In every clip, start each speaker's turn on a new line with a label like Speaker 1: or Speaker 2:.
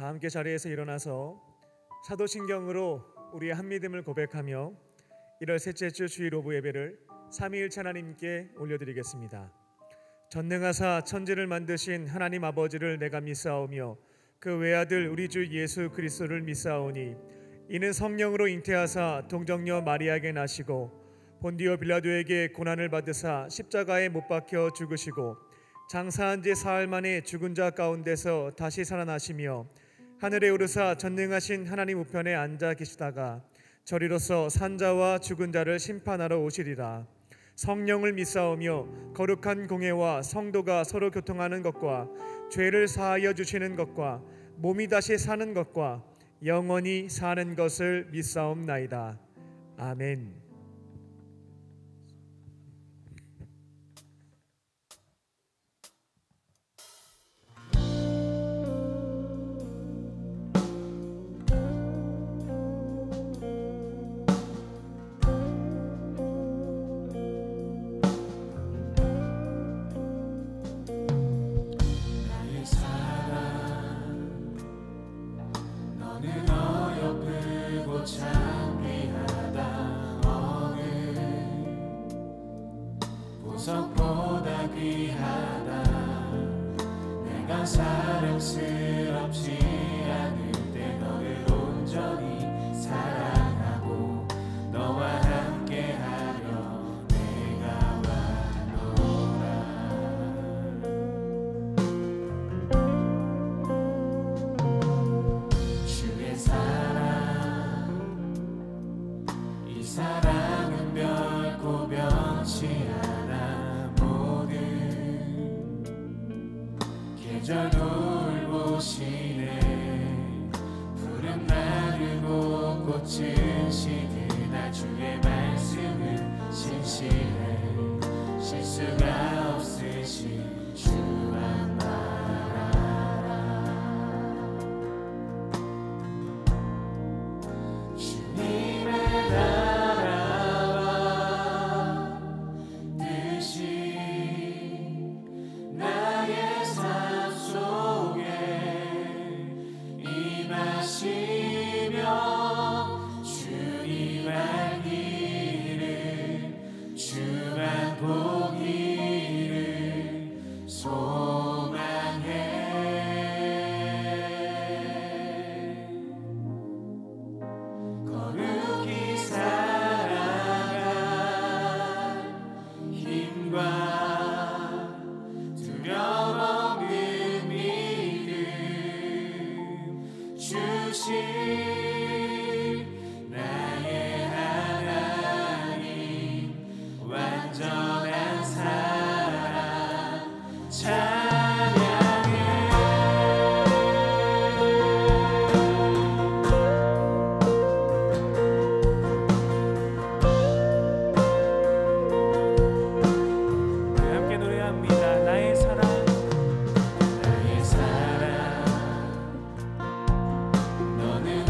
Speaker 1: 다 함께 자리에서 일어나서 사도신경으로 우리의 한믿음을 고백하며 1월 셋째 주 주일 오부 예배를 삼위일체 하나님께 올려드리겠습니다. 전능하사 천지를 만드신 하나님 아버지를 내가 믿사오며 그 외아들 우리 주 예수 그리스도를 믿사오니 이는 성령으로 잉태하사 동정녀 마리아에게 나시고 본디오 빌라도에게 고난을 받으사 십자가에 못 박혀 죽으시고 장사한 지 사흘 만에 죽은 자 가운데서 다시 살아나시며 하늘에 오르사 전능하신 하나님 우편에 앉아 계시다가 저리로서 산자와 죽은 자를 심판하러 오시리라. 성령을 믿사오며 거룩한 공회와 성도가 서로 교통하는 것과 죄를 사하여 주시는 것과 몸이 다시 사는 것과 영원히 사는 것을 믿사옵나이다. 아멘.
Speaker 2: 보석보다 귀하다. 내가 사랑스럽지 않을 때 너를 온전히 사랑하고 너와 함께하려 내가 왔노라. 주의 사랑, 이 사랑은 결코 변치 않아. 계절 돌보시네. 푸른 마르고 꽃은 시드나 주의 말씀은 신실해. 실수가 없으신 주만 말하라. 주님을 바라봐 듯이 나의 삶 속에 임하시며 주님 알기를 주만 보기를 소망해. 거룩히 살아갈 힘과 두려움 없는 믿음 주신 나의 하나님 완전한 사랑 찬양해. 함께 노래합니다. 나의 사랑, 나의 사랑, 너는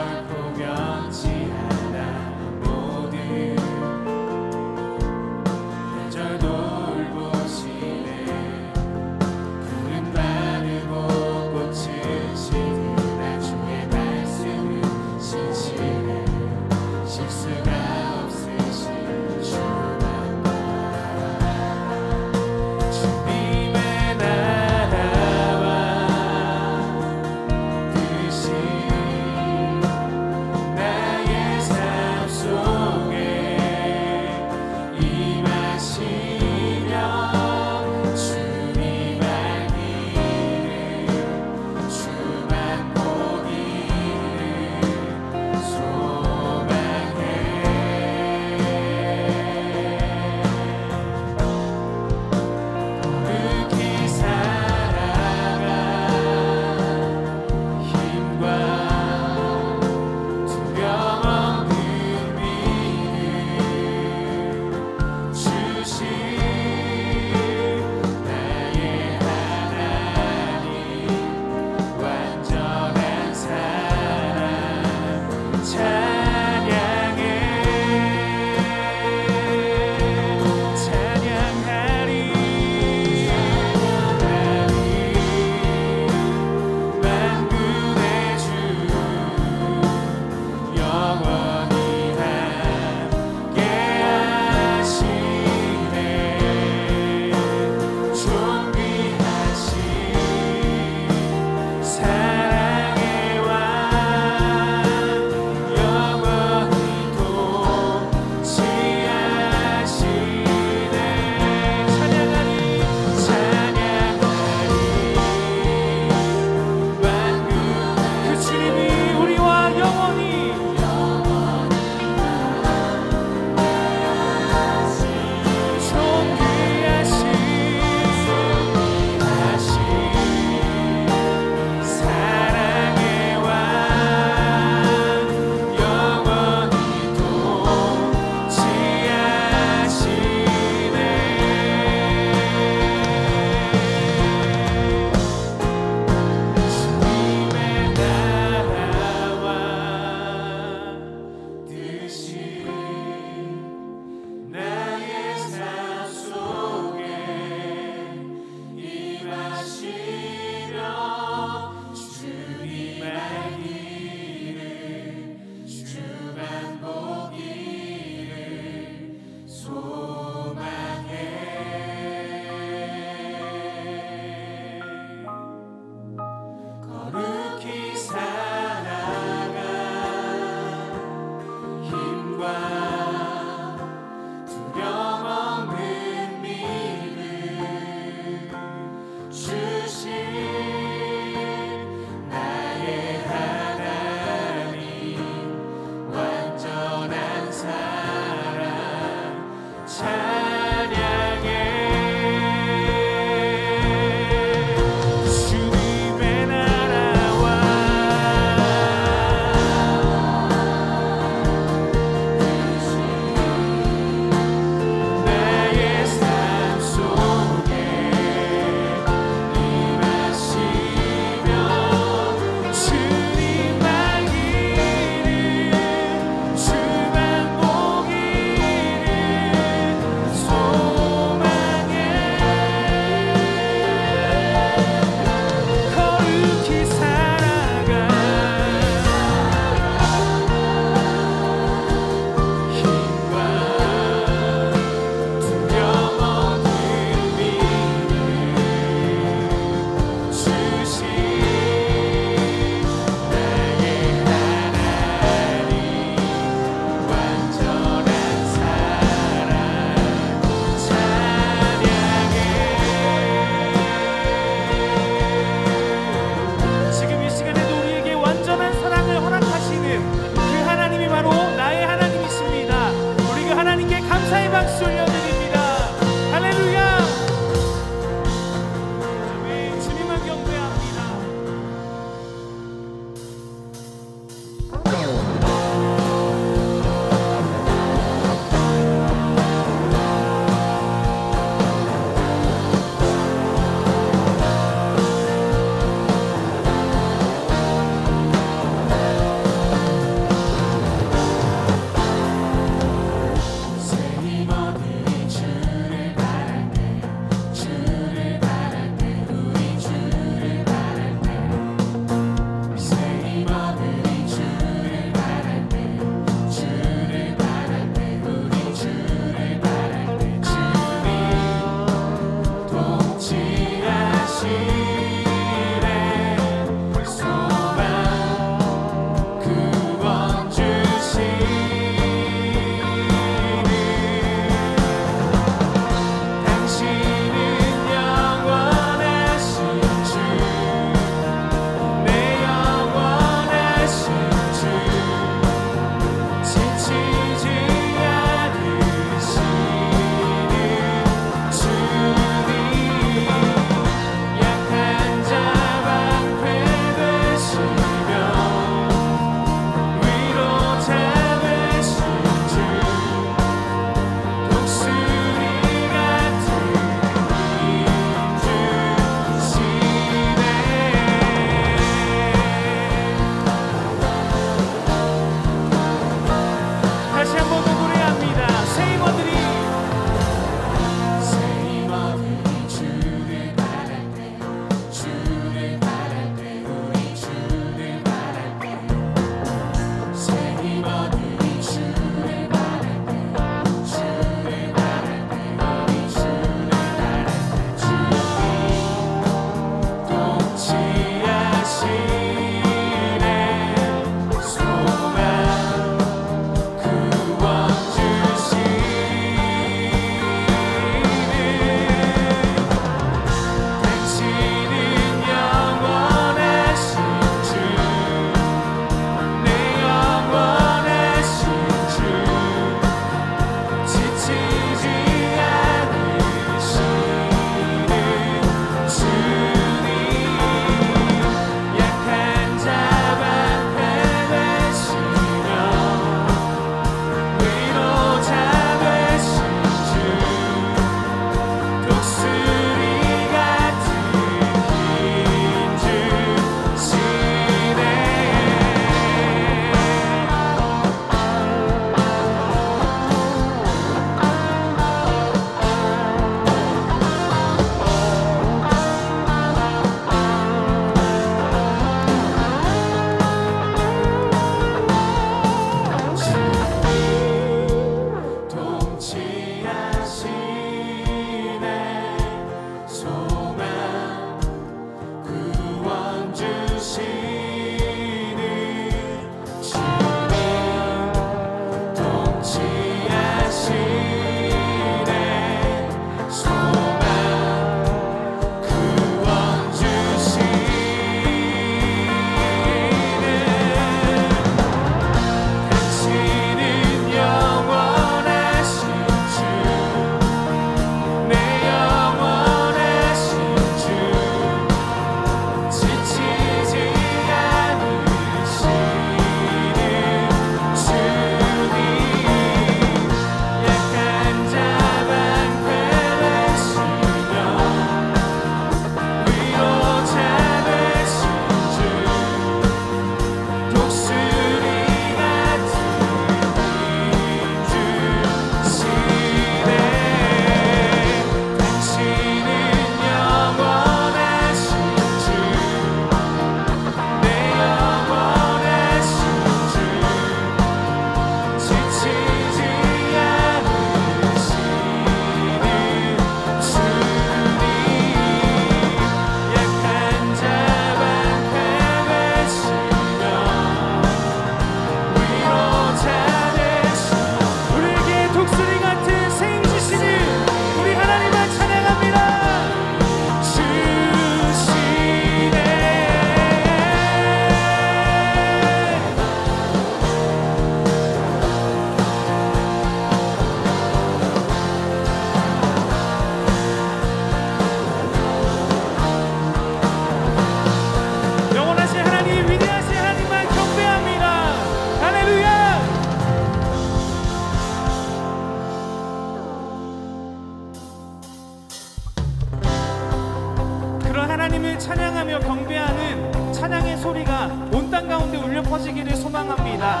Speaker 2: 하나님을 찬양하며 경배하는 찬양의 소리가 온 땅 가운데 울려 퍼지기를 소망합니다.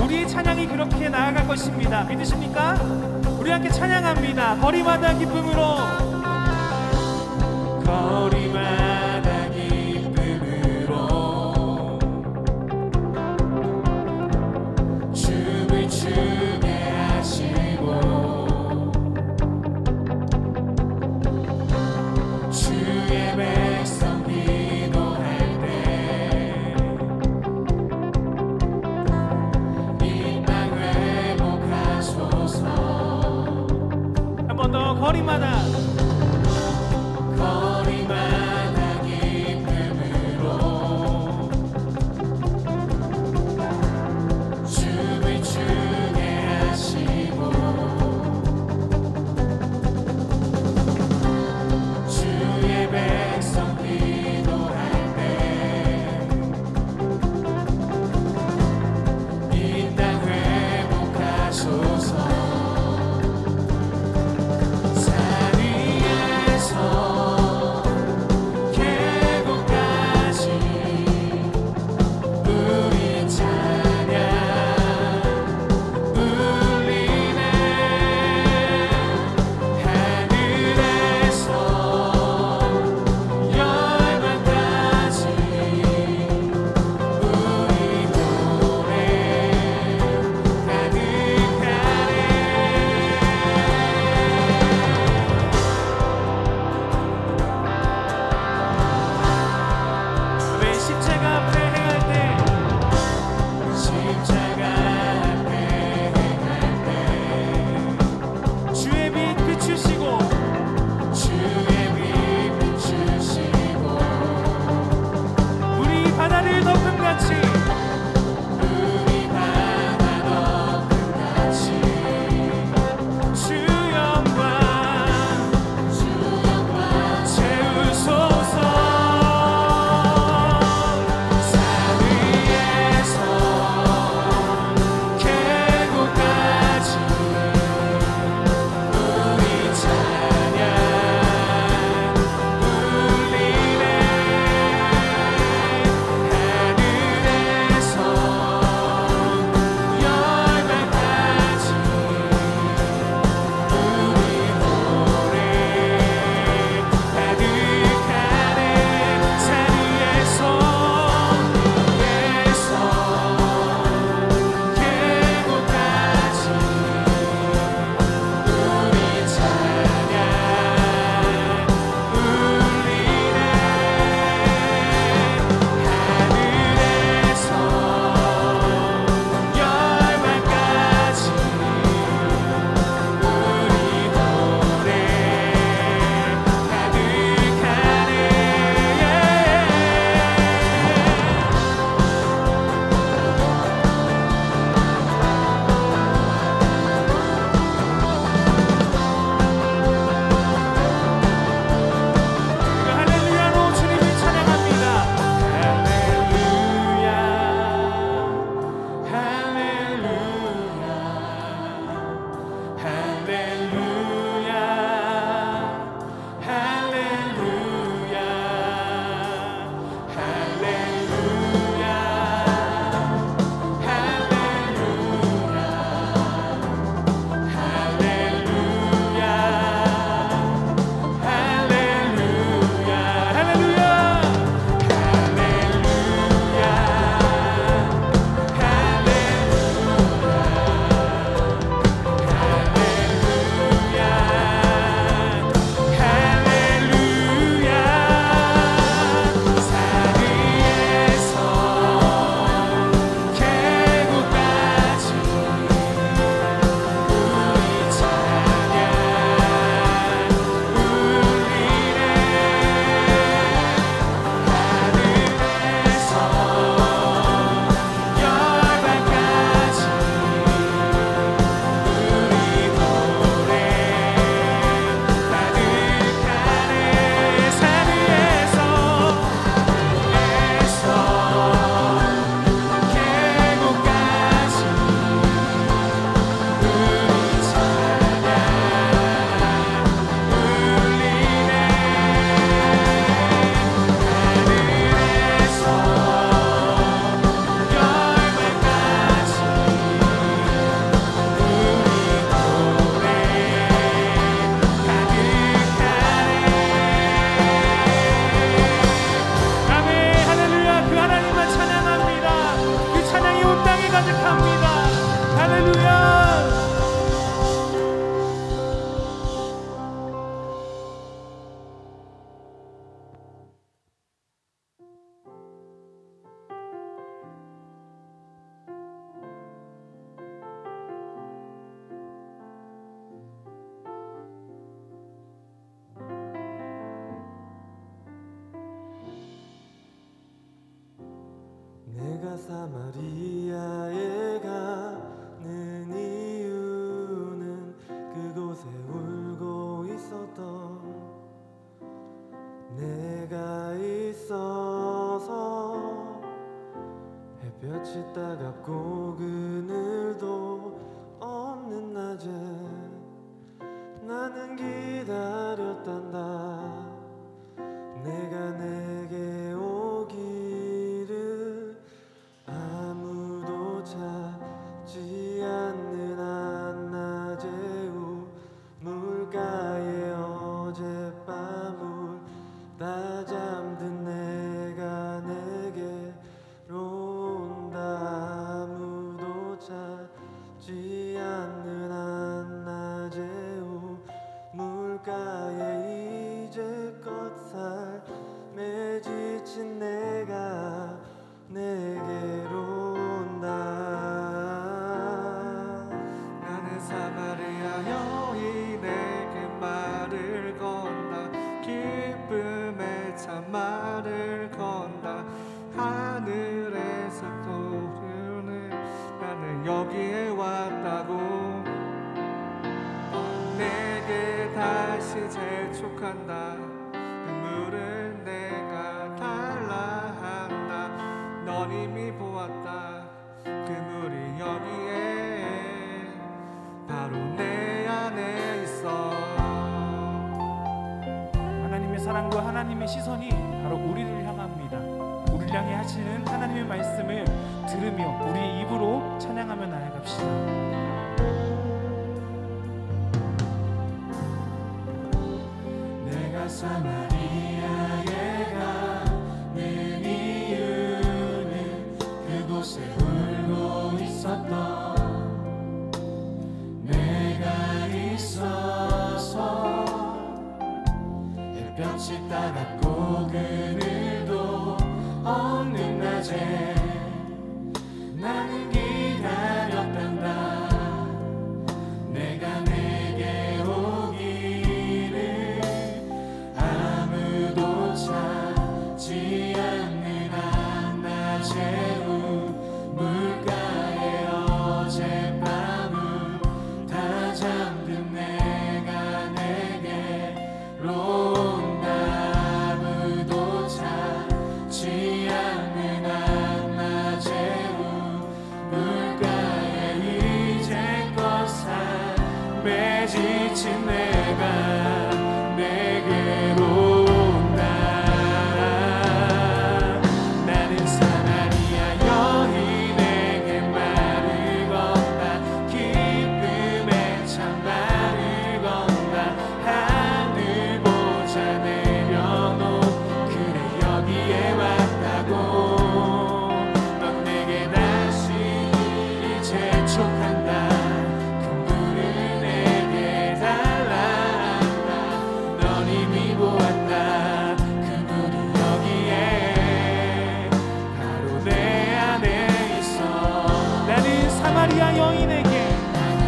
Speaker 2: 우리의 찬양이 그렇게 나아갈 것입니다. 믿으십니까? 우리 함께 찬양합니다. 거리마다 기쁨으로, 거리마다 기쁨으로 춤을 추게 하시고 주의 백성 기도할 때 이 땅 회복하소서. 한 번 더 거리마다
Speaker 3: 내가 사마리아에 가는 이유는 그곳에 울고 있었던 내가 있어서 햇볕이 따갑고 그늘도 없는 낮에 나는 기다렸단다. 내가 내게 오기를 아무도 찾지 않는 한낮에 우물가에 어젯밤 울다 잠든 내가 내게로 온다. 아무도 찾지 않는 한낮에 우물가에 이제껏 삶에 지친 내가 내게로 온다. 나는 사마리아 여인에게 말을 건다. 기쁨의 참말을 건다. 하늘에서 떠오르는 나는 여기에 왔다고. 내게 다시 재촉한다. 눈물을 내가 달라 한다. 넌 이미 보았다. 그물이 여기에 바로 내 안에 있어.
Speaker 2: 하나님의 사랑과 하나님의 시선이 바로 우리를 향합니다. 우리를 향해 하시는 하나님의 말씀을 들으며 우리의 입으로 찬양하며 나아갑시다.
Speaker 3: 내가 사마리아에 가는 이유는 그곳에 울고 있었던 내가 있어서 햇볕이 따갑고 그늘도 없는 낮에 나는 기다렸단다. 내가 내게 오기를 아무도 찾지 않는 한낮에 우물가에 어젯밤 울다 잠든 내가 내게로 온다. 아무도 찾지 않는 한낮에 우물가에 이제껏 삶에 지친 내가 내게로 온다. 나는 사마리아 여인에게 말을 건다. 기쁨의 참말을 건다. 하늘 보자 내려놓 그래 여기에 왔다고. 넌 내게 다시 재촉한다. 그물을 내게 달라 한다. 넌 이미 보았다. 그물이 여기에 바로 내 안에 있어.
Speaker 2: 나는 사마리아 여인에게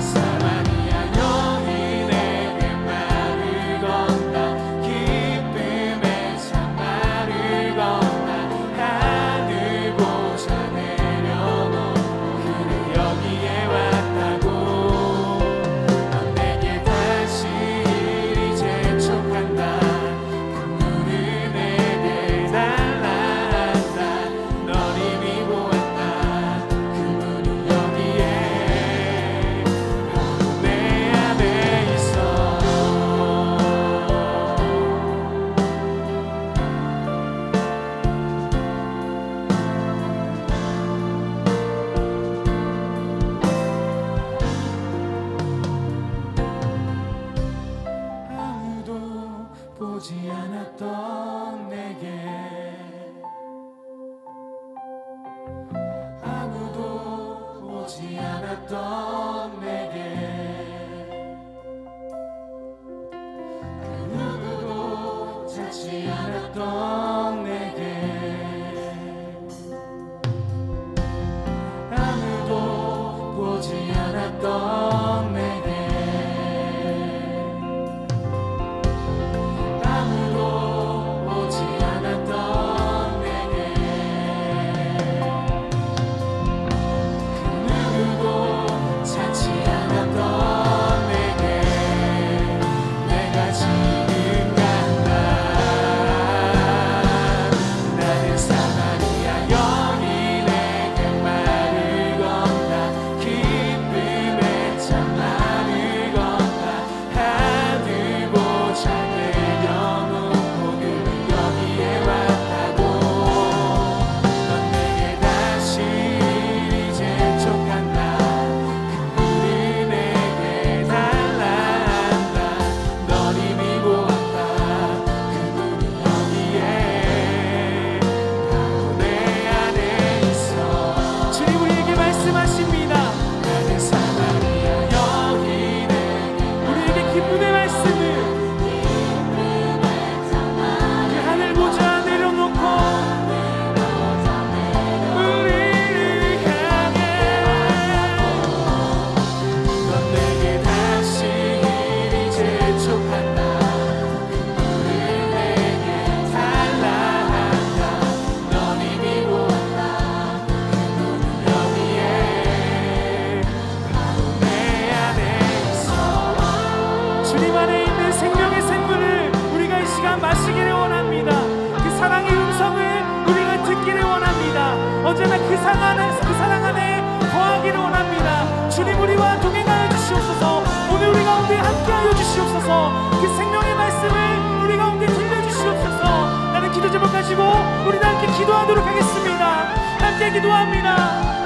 Speaker 3: 사마리아 여인에게 말을 건다. 기쁨의 참말을 건다. 하늘 보자 내려놓 그래 여기에 왔다고. 넌 내게 다시 이리 재촉한다. 그물을 내게 달라 한다. 넌 이미 보았다. 그물이 여기에 바로 내 안에 있어. 아무도 보지 않았던 내게 아무도 보지 않았던 내게 그 누구도 찾지 않았던 내게 아무도 보지 않았던 내게 아무도 보지 않았던 내게
Speaker 2: 그 사랑 안에 거하기를 원합니다. 주님 우리와 동행하여 주시옵소서. 오늘 우리 가운데 함께하여 주시옵소서. 그 생명의 말씀을 우리 가운데 들려주시옵소서. 나는 기도 제목 가지고 우리 다 함께 기도하도록 하겠습니다. 함께 기도합니다.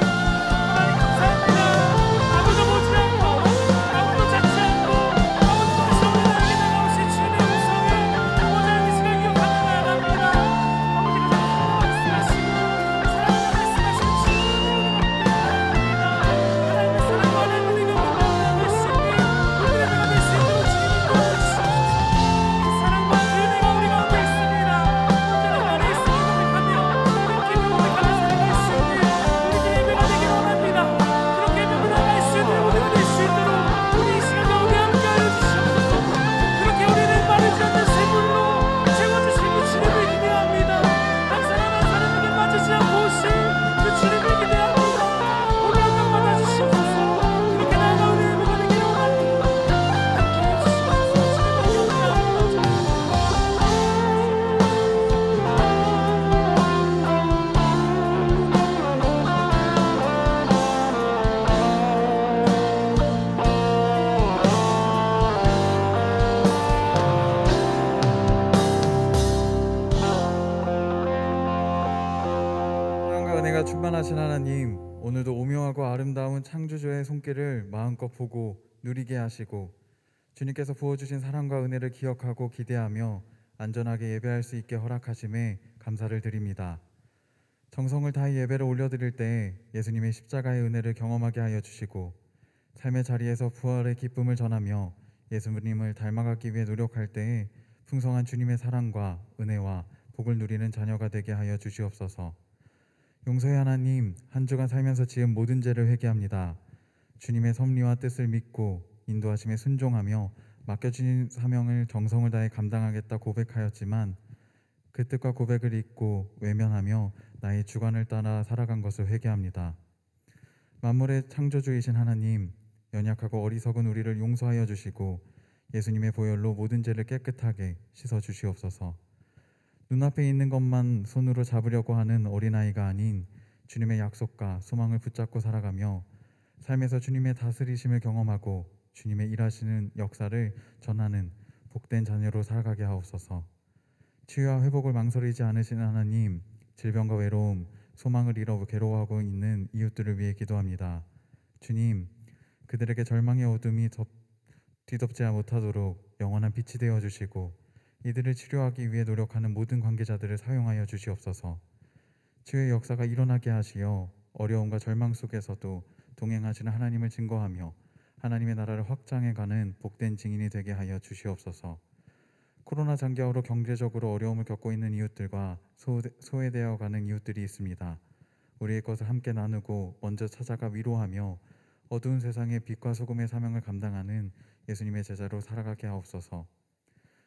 Speaker 4: 충만하신 하나님, 오늘도 오묘하고 아름다운 창조주의 손길을 마음껏 보고 누리게 하시고 주님께서 부어주신 사랑과 은혜를 기억하고 기대하며 안전하게 예배할 수 있게 허락하심에 감사를 드립니다. 정성을 다해 예배를 올려드릴 때 예수님의 십자가의 은혜를 경험하게 하여 주시고 삶의 자리에서 부활의 기쁨을 전하며 예수님을 닮아가기 위해 노력할 때에 풍성한 주님의 사랑과 은혜와 복을 누리는 자녀가 되게 하여 주시옵소서. 용서의 하나님, 한 주간 살면서 지은 모든 죄를 회개합니다. 주님의 섭리와 뜻을 믿고 인도하심에 순종하며 맡겨주신 사명을 정성을 다해 감당하겠다 고백하였지만 그 뜻과 고백을 잊고 외면하며 나의 주관을 따라 살아간 것을 회개합니다. 만물의 창조주이신 하나님, 연약하고 어리석은 우리를 용서하여 주시고 예수님의 보혈로 모든 죄를 깨끗하게 씻어 주시옵소서. 눈앞에 있는 것만 손으로 잡으려고 하는 어린아이가 아닌 주님의 약속과 소망을 붙잡고 살아가며 삶에서 주님의 다스리심을 경험하고 주님의 일하시는 역사를 전하는 복된 자녀로 살아가게 하옵소서. 치유와 회복을 망설이지 않으시는 하나님, 질병과 외로움, 소망을 잃어 괴로워하고 있는 이웃들을 위해 기도합니다. 주님, 그들에게 절망의 어둠이 뒤덮지 못하도록 영원한 빛이 되어 주시고 이들을 치료하기 위해 노력하는 모든 관계자들을 사용하여 주시옵소서. 치유의 역사가 일어나게 하시어 어려움과 절망 속에서도 동행하시는 하나님을 증거하며 하나님의 나라를 확장해가는 복된 증인이 되게 하여 주시옵소서. 코로나 장기화로 경제적으로 어려움을 겪고 있는 이웃들과 소외되어가는 이웃들이 있습니다. 우리의 것을 함께 나누고 먼저 찾아가 위로하며 어두운 세상의 빛과 소금의 사명을 감당하는 예수님의 제자로 살아가게 하옵소서.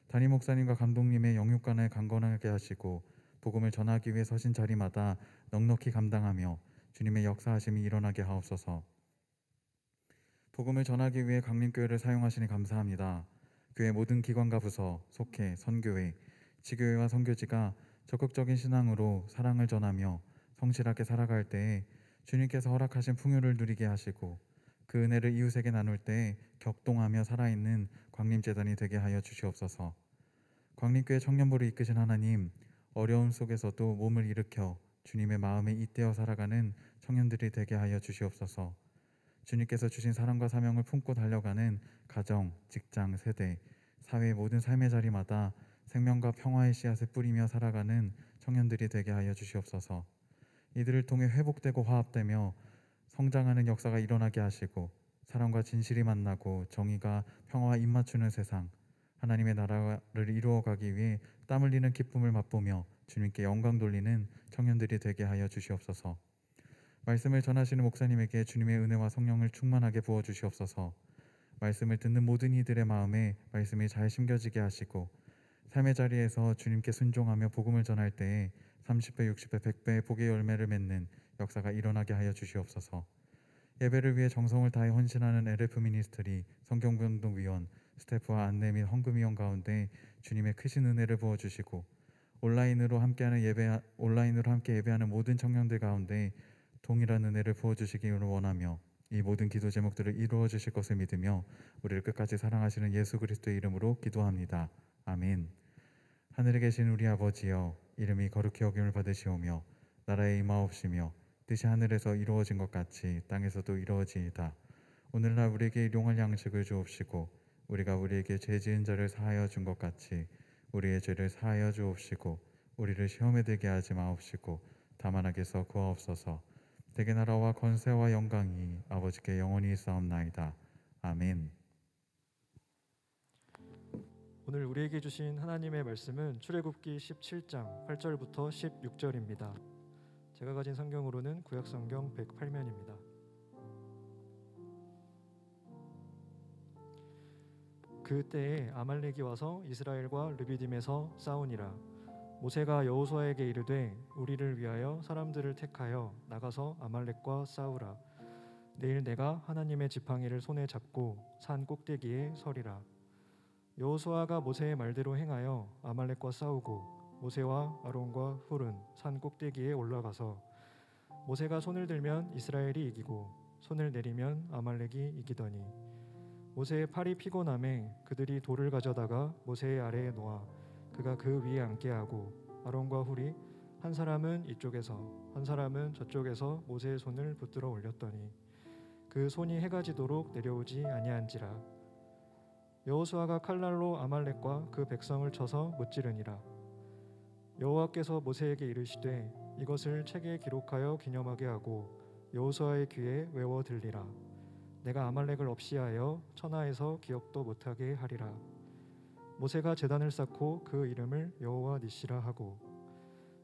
Speaker 4: 담임 목사님과 감독님의 영육간을 강건하게 하시고 복음을 전하기 위해 서신 자리마다 넉넉히 감당하며 주님의 역사하심이 일어나게 하옵소서. 복음을 전하기 위해 강림교회를 사용하시니 감사합니다. 교회 모든 기관과 부서, 속회, 선교회, 지교회와 선교지가 적극적인 신앙으로 사랑을 전하며 성실하게 살아갈 때에 주님께서 허락하신 풍요를 누리게 하시고 그 은혜를 이웃에게 나눌 때에 격동하며 살아있는 광림재단이 되게 하여 주시옵소서. 광림교회 청년부를 이끄신 하나님, 어려움 속에서도 몸을 일으켜 주님의 마음에 잇대어 살아가는 청년들이 되게 하여 주시옵소서. 주님께서 주신 사랑과 사명을 품고 달려가는 가정, 직장, 세대, 사회의 모든 삶의 자리마다 생명과 평화의 씨앗을 뿌리며 살아가는 청년들이 되게 하여 주시옵소서. 이들을 통해 회복되고 화합되며 성장하는 역사가 일어나게 하시고 사랑과 진실이 만나고 정의가 평화와 입맞추는 세상, 하나님의 나라를 이루어가기 위해 땀 흘리는 기쁨을 맛보며 주님께 영광 돌리는 청년들이 되게 하여 주시옵소서. 말씀을 전하시는 목사님에게 주님의 은혜와 성령을 충만하게 부어주시옵소서. 말씀을 듣는 모든 이들의 마음에 말씀이 잘 심겨지게 하시고 삶의 자리에서 주님께 순종하며 복음을 전할 때에 30배, 60배, 100배의 복의 열매를 맺는 역사가 일어나게 하여 주시옵소서. 예배를 위해 정성을 다해 헌신하는 LF 미니스트리, 성경병동위원, 스태프와 안내 및 헌금위원 가운데 주님의 크신 은혜를 부어주시고 온라인으로 함께 예배하는 모든 청년들 가운데 동일한 은혜를 부어주시기를 원하며 이 모든 기도 제목들을 이루어 주실 것을 믿으며 우리를 끝까지 사랑하시는 예수 그리스도의 이름으로 기도합니다. 아멘. 하늘에 계신 우리 아버지여, 이름이 거룩히 여김을 받으시오며 나라에 임하옵시며 뜻이 하늘에서 이루어진 것 같이 땅에서도 이루어지이다. 오늘날 우리에게 일용할 양식을 주옵시고 우리가 우리에게 죄 지은 자를 사하여 준 것 같이 우리의 죄를 사하여 주옵시고 우리를 시험에 들게 하지 마옵시고 다만 악에서 구하옵소서. 대개 나라와 권세와 영광이 아버지께 영원히 있사옵나이다. 아멘.
Speaker 5: 오늘 우리에게 주신 하나님의 말씀은 출애굽기 17장 8절부터 16절입니다. 제가 가진 성경으로는 구약성경 108면입니다. 그때에 아말렉이 와서 이스라엘과 르비딤에서 싸우니라. 모세가 여호수아에게 이르되 우리를 위하여 사람들을 택하여 나가서 아말렉과 싸우라. 내일 내가 하나님의 지팡이를 손에 잡고 산 꼭대기에 서리라. 여호수아가 모세의 말대로 행하여 아말렉과 싸우고 모세와 아론과 훌은 산 꼭대기에 올라가서 모세가 손을 들면 이스라엘이 이기고 손을 내리면 아말렉이 이기더니 모세의 팔이 피곤함에 그들이 돌을 가져다가 모세의 아래에 놓아 그가 그 위에 앉게 하고 아론과 훌이 한 사람은 이쪽에서 한 사람은 저쪽에서 모세의 손을 붙들어 올렸더니 그 손이 해가 지도록 내려오지 아니한지라. 여호수아가 칼날로 아말렉과 그 백성을 쳐서 무찌르니라. 여호와께서 모세에게 이르시되 이것을 책에 기록하여 기념하게 하고 여호수아의 귀에 외워 들리라. 내가 아말렉을 없이하여 천하에서 기억도 못하게 하리라. 모세가 제단을 쌓고 그 이름을 여호와 니시라 하고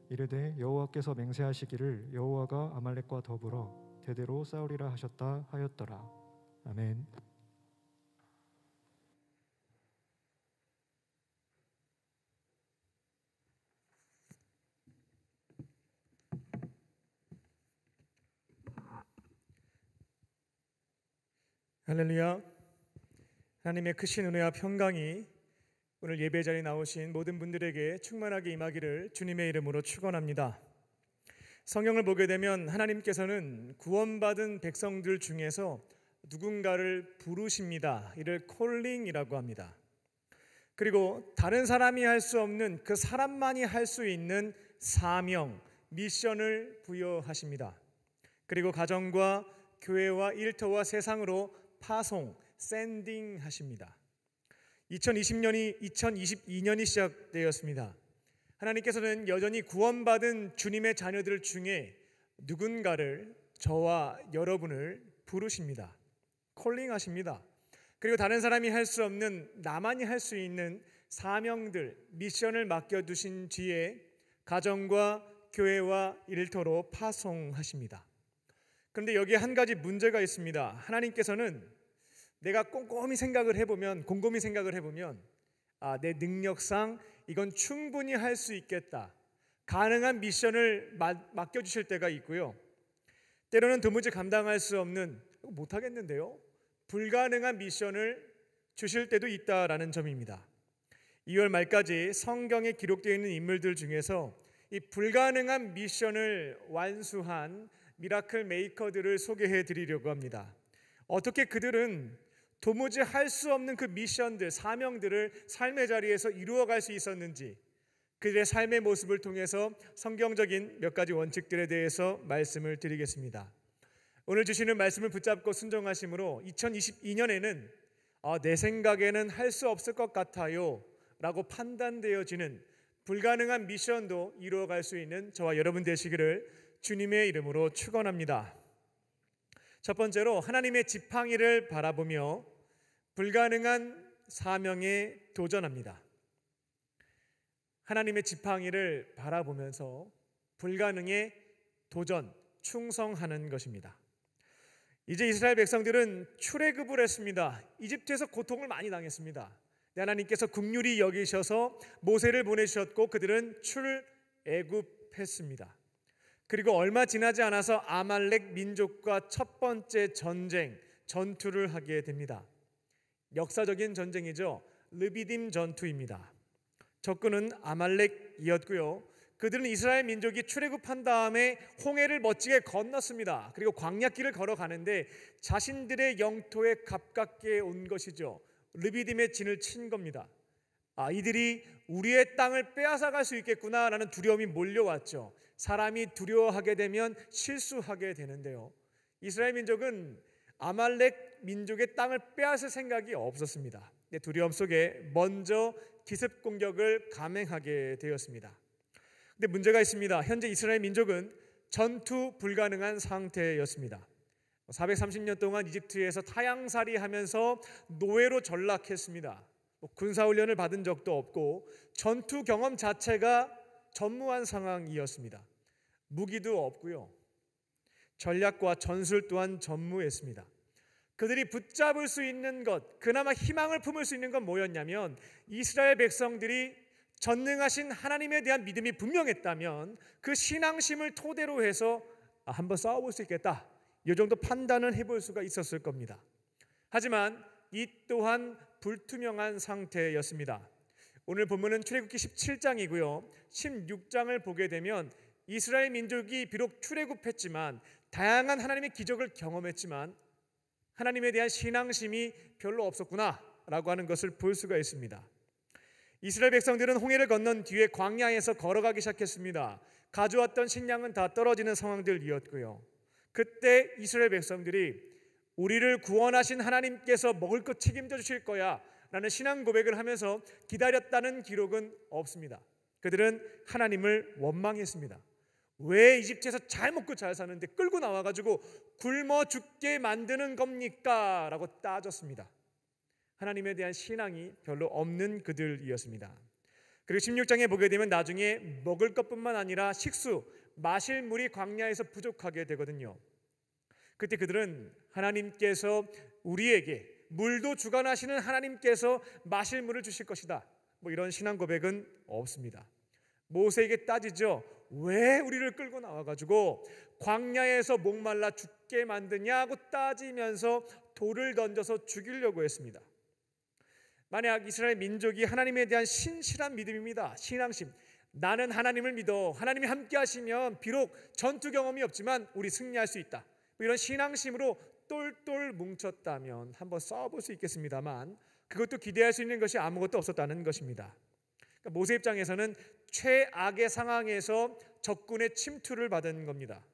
Speaker 5: 이르되 여호와께서 맹세하시기를 여호와가 아말렉과 더불어 대대로 싸우리라 하셨다 하였더라. 아멘.
Speaker 1: 할렐루야. 하나님의 크신 은혜와 평강이 오늘 예배 자리에 나오신 모든 분들에게 충만하게 임하기를 주님의 이름으로 축원합니다. 성경을 보게 되면 하나님께서는 구원받은 백성들 중에서 누군가를 부르십니다. 이를 콜링이라고 합니다. 그리고 다른 사람이 할 수 없는 그 사람만이 할 수 있는 사명, 미션을 부여하십니다. 그리고 가정과 교회와 일터와 세상으로 파송, 샌딩 하십니다. 2022년이 시작되었습니다. 하나님께서는 여전히 구원받은 주님의 자녀들 중에 누군가를, 저와 여러분을 부르십니다. 콜링하십니다. 그리고 다른 사람이 할 수 없는, 나만이 할 수 있는 사명들, 미션을 맡겨두신 뒤에 가정과 교회와 일터로 파송하십니다. 그런데 여기에 한 가지 문제가 있습니다. 하나님께서는 내가 곰곰이 생각을 해보면 내 능력상 이건 충분히 할 수 있겠다, 가능한 미션을 맡겨주실 때가 있고요, 때로는 도무지 감당할 수 없는, 못하겠는데요, 불가능한 미션을 주실 때도 있다라는 점입니다. 2월 말까지 성경에 기록되어 있는 인물들 중에서 이 불가능한 미션을 완수한 미라클 메이커들을 소개해 드리려고 합니다. 어떻게 그들은 도무지 할 수 없는 그 미션들, 사명들을 삶의 자리에서 이루어갈 수 있었는지, 그들의 삶의 모습을 통해서 성경적인 몇 가지 원칙들에 대해서 말씀을 드리겠습니다. 오늘 주시는 말씀을 붙잡고 순종하심으로 2022년에는 내 생각에는 할 수 없을 것 같아요 라고 판단되어지는 불가능한 미션도 이루어갈 수 있는 저와 여러분 되시기를 주님의 이름으로 축원합니다. 첫 번째로 하나님의 지팡이를 바라보며 불가능한 사명에 도전합니다. 하나님의 지팡이를 바라보면서 불가능에 도전, 충성하는 것입니다. 이제 이스라엘 백성들은 출애굽을 했습니다. 이집트에서 고통을 많이 당했습니다. 하나님께서 긍휼히 여기셔서 모세를 보내주셨고 그들은 출애굽했습니다. 그리고 얼마 지나지 않아서 아말렉 민족과 첫 번째 전투를 하게 됩니다. 역사적인 전쟁이죠. 르비딤 전투입니다. 적군은 아말렉이었고요. 그들은 이스라엘 민족이 출애굽한 다음에 홍해를 멋지게 건넜습니다. 그리고 광야길을 걸어가는데 자신들의 영토에 가깝게 온 것이죠. 르비딤의 진을 친 겁니다. 이들이 우리의 땅을 빼앗아갈 수 있겠구나라는 두려움이 몰려왔죠. 사람이 두려워하게 되면 실수하게 되는데요. 이스라엘 민족은 아말렉 민족의 땅을 빼앗을 생각이 없었습니다. 두려움 속에 먼저 기습 공격을 감행하게 되었습니다. 근데 문제가 있습니다. 현재 이스라엘 민족은 전투 불가능한 상태였습니다. 430년 동안 이집트에서 타향살이 하면서 노예로 전락했습니다. 군사훈련을 받은 적도 없고 전투 경험 자체가 전무한 상황이었습니다. 무기도 없고요. 전략과 전술 또한 전무했습니다. 그들이 붙잡을 수 있는 것, 그나마 희망을 품을 수 있는 건 뭐였냐면 이스라엘 백성들이 전능하신 하나님에 대한 믿음이 분명했다면 그 신앙심을 토대로 해서 한번 싸워볼 수 있겠다, 이 정도 판단을 해볼 수가 있었을 겁니다. 하지만 이 또한 불투명한 상태였습니다. 오늘 본문은 출애굽기 17장이고요 16장을 보게 되면 이스라엘 민족이 비록 출애굽했지만 다양한 하나님의 기적을 경험했지만 하나님에 대한 신앙심이 별로 없었구나 라고 하는 것을 볼 수가 있습니다. 이스라엘 백성들은 홍해를 건넌 뒤에 광야에서 걸어가기 시작했습니다. 가져왔던 식량은 다 떨어지는 상황들이었고요. 그때 이스라엘 백성들이 우리를 구원하신 하나님께서 먹을 것 책임져 주실 거야 라는 신앙 고백을 하면서 기다렸다는 기록은 없습니다. 그들은 하나님을 원망했습니다. 왜 이집트에서 잘 먹고 잘 사는데 끌고 나와가지고 굶어 죽게 만드는 겁니까? 라고 따졌습니다. 하나님에 대한 신앙이 별로 없는 그들이었습니다. 그리고 16장에 보게 되면 나중에 먹을 것뿐만 아니라 식수, 마실 물이 광야에서 부족하게 되거든요. 그때 그들은 하나님께서 우리에게 물도 주관하시는 하나님께서 마실 물을 주실 것이다, 이런 신앙 고백은 없습니다. 모세에게 따지죠. 왜 우리를 끌고 나와가지고 광야에서 목말라 죽게 만드냐고 따지면서 돌을 던져서 죽이려고 했습니다. 만약 이스라엘 민족이 하나님에 대한 신실한 믿음입니다. 신앙심, 나는 하나님을 믿어, 하나님이 함께 하시면 비록 전투 경험이 없지만 우리 승리할 수 있다, 이런 신앙심으로 똘똘 뭉쳤다면 한번 싸워볼 수 있겠습니다만 그것도 기대할 수 있는 것이 아무것도 없었다는 것입니다. 그러니까 모세 입장에서는 최악의 상황에서 적군의 침투를 받은 겁니다.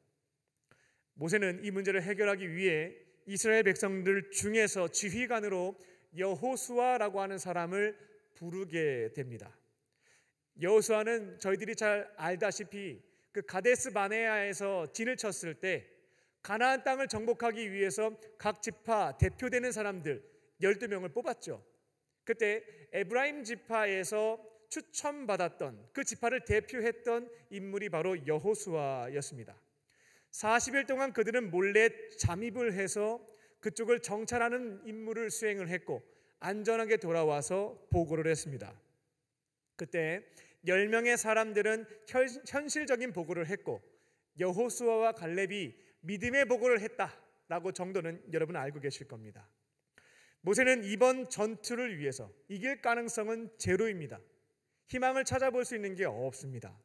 Speaker 1: 모세는 이 문제를 해결하기 위해 이스라엘 백성들 중에서 지휘관으로 여호수아라고 하는 사람을 부르게 됩니다. 여호수아는 저희들이 잘 알다시피 그 가데스 바네아에서 진을 쳤을 때 가나안 땅을 정복하기 위해서 각 지파 대표되는 사람들 12명을 뽑았죠. 그때 에브라임 지파에서 추천받았던 그 지파를 대표했던 인물이 바로 여호수아였습니다. 40일 동안 그들은 몰래 잠입을 해서 그쪽을 정찰하는 임무를 수행을 했고 안전하게 돌아와서 보고를 했습니다. 그때 10명의 사람들은 현실적인 보고를 했고 여호수아와 갈렙이 믿음의 보고를 했다라고 정도는 여러분 알고 계실 겁니다. 모세는 이번 전투를 위해서 이길 가능성은 제로입니다. 희망을 찾아볼 수 있는 게 없습니다.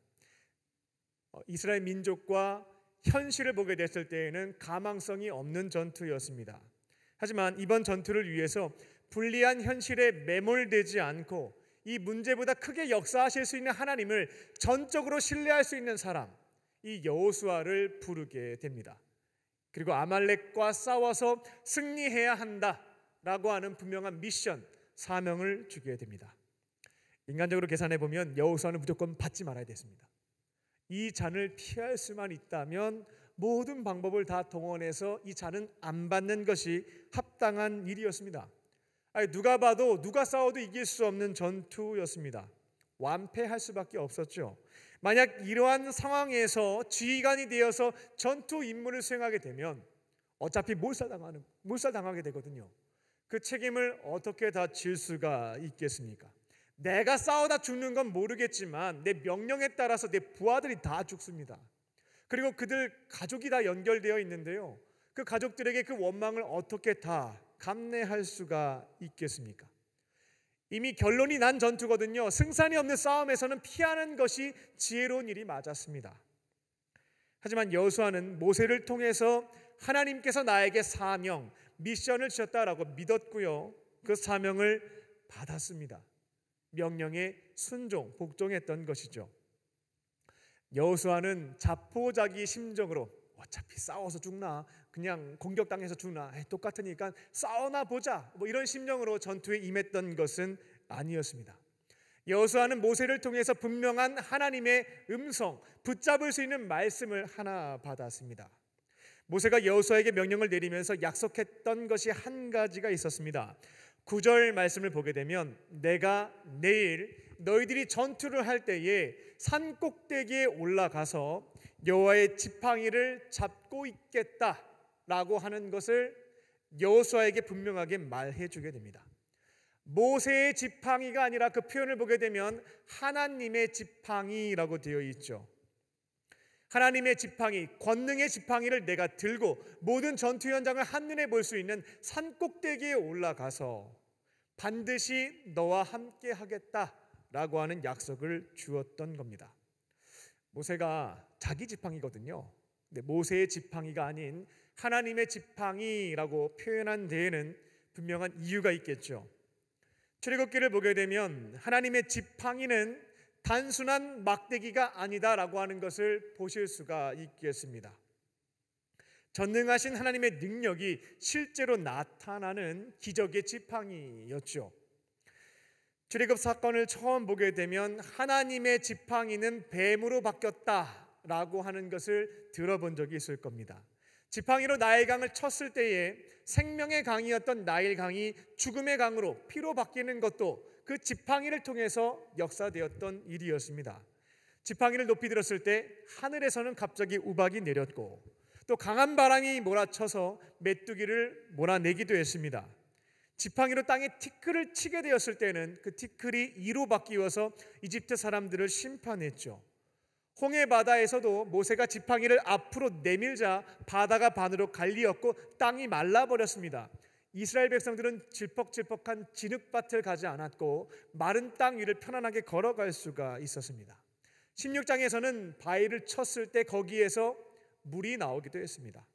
Speaker 1: 이스라엘 민족과 현실을 보게 됐을 때에는 가망성이 없는 전투였습니다. 하지만 이번 전투를 위해서 불리한 현실에 매몰되지 않고 이 문제보다 크게 역사하실 수 있는 하나님을 전적으로 신뢰할 수 있는 사람, 이 여호수아를 부르게 됩니다. 그리고 아말렉과 싸워서 승리해야 한다라고 하는 분명한 미션, 사명을 주게 됩니다. 인간적으로 계산해 보면 여호수아는 무조건 받지 말아야 됐습니다. 이 잔을 피할 수만 있다면 모든 방법을 다 동원해서 이 잔은 안 받는 것이 합당한 일이었습니다. 누가 봐도 누가 싸워도 이길 수 없는 전투였습니다. 완패할 수밖에 없었죠. 만약 이러한 상황에서 지휘관이 되어서 전투 임무를 수행하게 되면 어차피 몰살당하게 되거든요. 그 책임을 어떻게 다 질 수가 있겠습니까? 내가 싸우다 죽는 건 모르겠지만 내 명령에 따라서 내 부하들이 다 죽습니다. 그리고 그들 가족이 다 연결되어 있는데요, 그 가족들에게 그 원망을 어떻게 다 감내할 수가 있겠습니까? 이미 결론이 난 전투거든요. 승산이 없는 싸움에서는 피하는 것이 지혜로운 일이 맞았습니다. 하지만 여호수아는 모세를 통해서 하나님께서 나에게 사명, 미션을 주셨다라고 믿었고요. 그 사명을 받았습니다. 명령에 순종, 복종했던 것이죠. 여호수아는 자포자기 심정으로 어차피 싸워서 죽나, 그냥 공격당해서 죽나, 똑같으니까 싸우나 보자, 이런 심정으로 전투에 임했던 것은 아니었습니다. 여호수아는 모세를 통해서 분명한 하나님의 음성, 붙잡을 수 있는 말씀을 하나 받았습니다. 모세가 여호수아에게 명령을 내리면서 약속했던 것이 한 가지가 있었습니다. 9절 말씀을 보게 되면 내가 내일 너희들이 전투를 할 때에 산 꼭대기에 올라가서 여호와의 지팡이를 잡고 있겠다라고 하는 것을 여호수아에게 분명하게 말해 주게 됩니다. 모세의 지팡이가 아니라 그 표현을 보게 되면 하나님의 지팡이라고 되어 있죠. 하나님의 지팡이, 권능의 지팡이를 내가 들고 모든 전투 현장을 한눈에 볼 수 있는 산 꼭대기에 올라가서 반드시 너와 함께 하겠다라고 하는 약속을 주었던 겁니다. 모세가 자기 지팡이거든요. 근데 모세의 지팡이가 아닌 하나님의 지팡이라고 표현한 데에는 분명한 이유가 있겠죠. 출애굽기를 보게 되면 하나님의 지팡이는 단순한 막대기가 아니다라고 하는 것을 보실 수가 있겠습니다. 전능하신 하나님의 능력이 실제로 나타나는 기적의 지팡이였죠. 출애굽 사건을 처음 보게 되면 하나님의 지팡이는 뱀으로 바뀌었다라고 하는 것을 들어본 적이 있을 겁니다. 지팡이로 나일강을 쳤을 때에 생명의 강이었던 나일강이 죽음의 강으로 피로 바뀌는 것도 그 지팡이를 통해서 역사되었던 일이었습니다. 지팡이를 높이 들었을 때 하늘에서는 갑자기 우박이 내렸고 또 강한 바람이 몰아쳐서 메뚜기를 몰아내기도 했습니다. 지팡이로 땅에 티끌을 치게 되었을 때는 그 티끌이 이로 바뀌어서 이집트 사람들을 심판했죠. 홍해 바다에서도 모세가 지팡이를 앞으로 내밀자 바다가 반으로 갈리었고 땅이 말라버렸습니다. 이스라엘 백성들은 질퍽질퍽한 진흙밭을 가지 않았고 마른 땅 위를 편안하게 걸어갈 수가 있었습니다. 16장에서는 바위를 쳤을 때 거기에서 물이 나오기도 했습니다.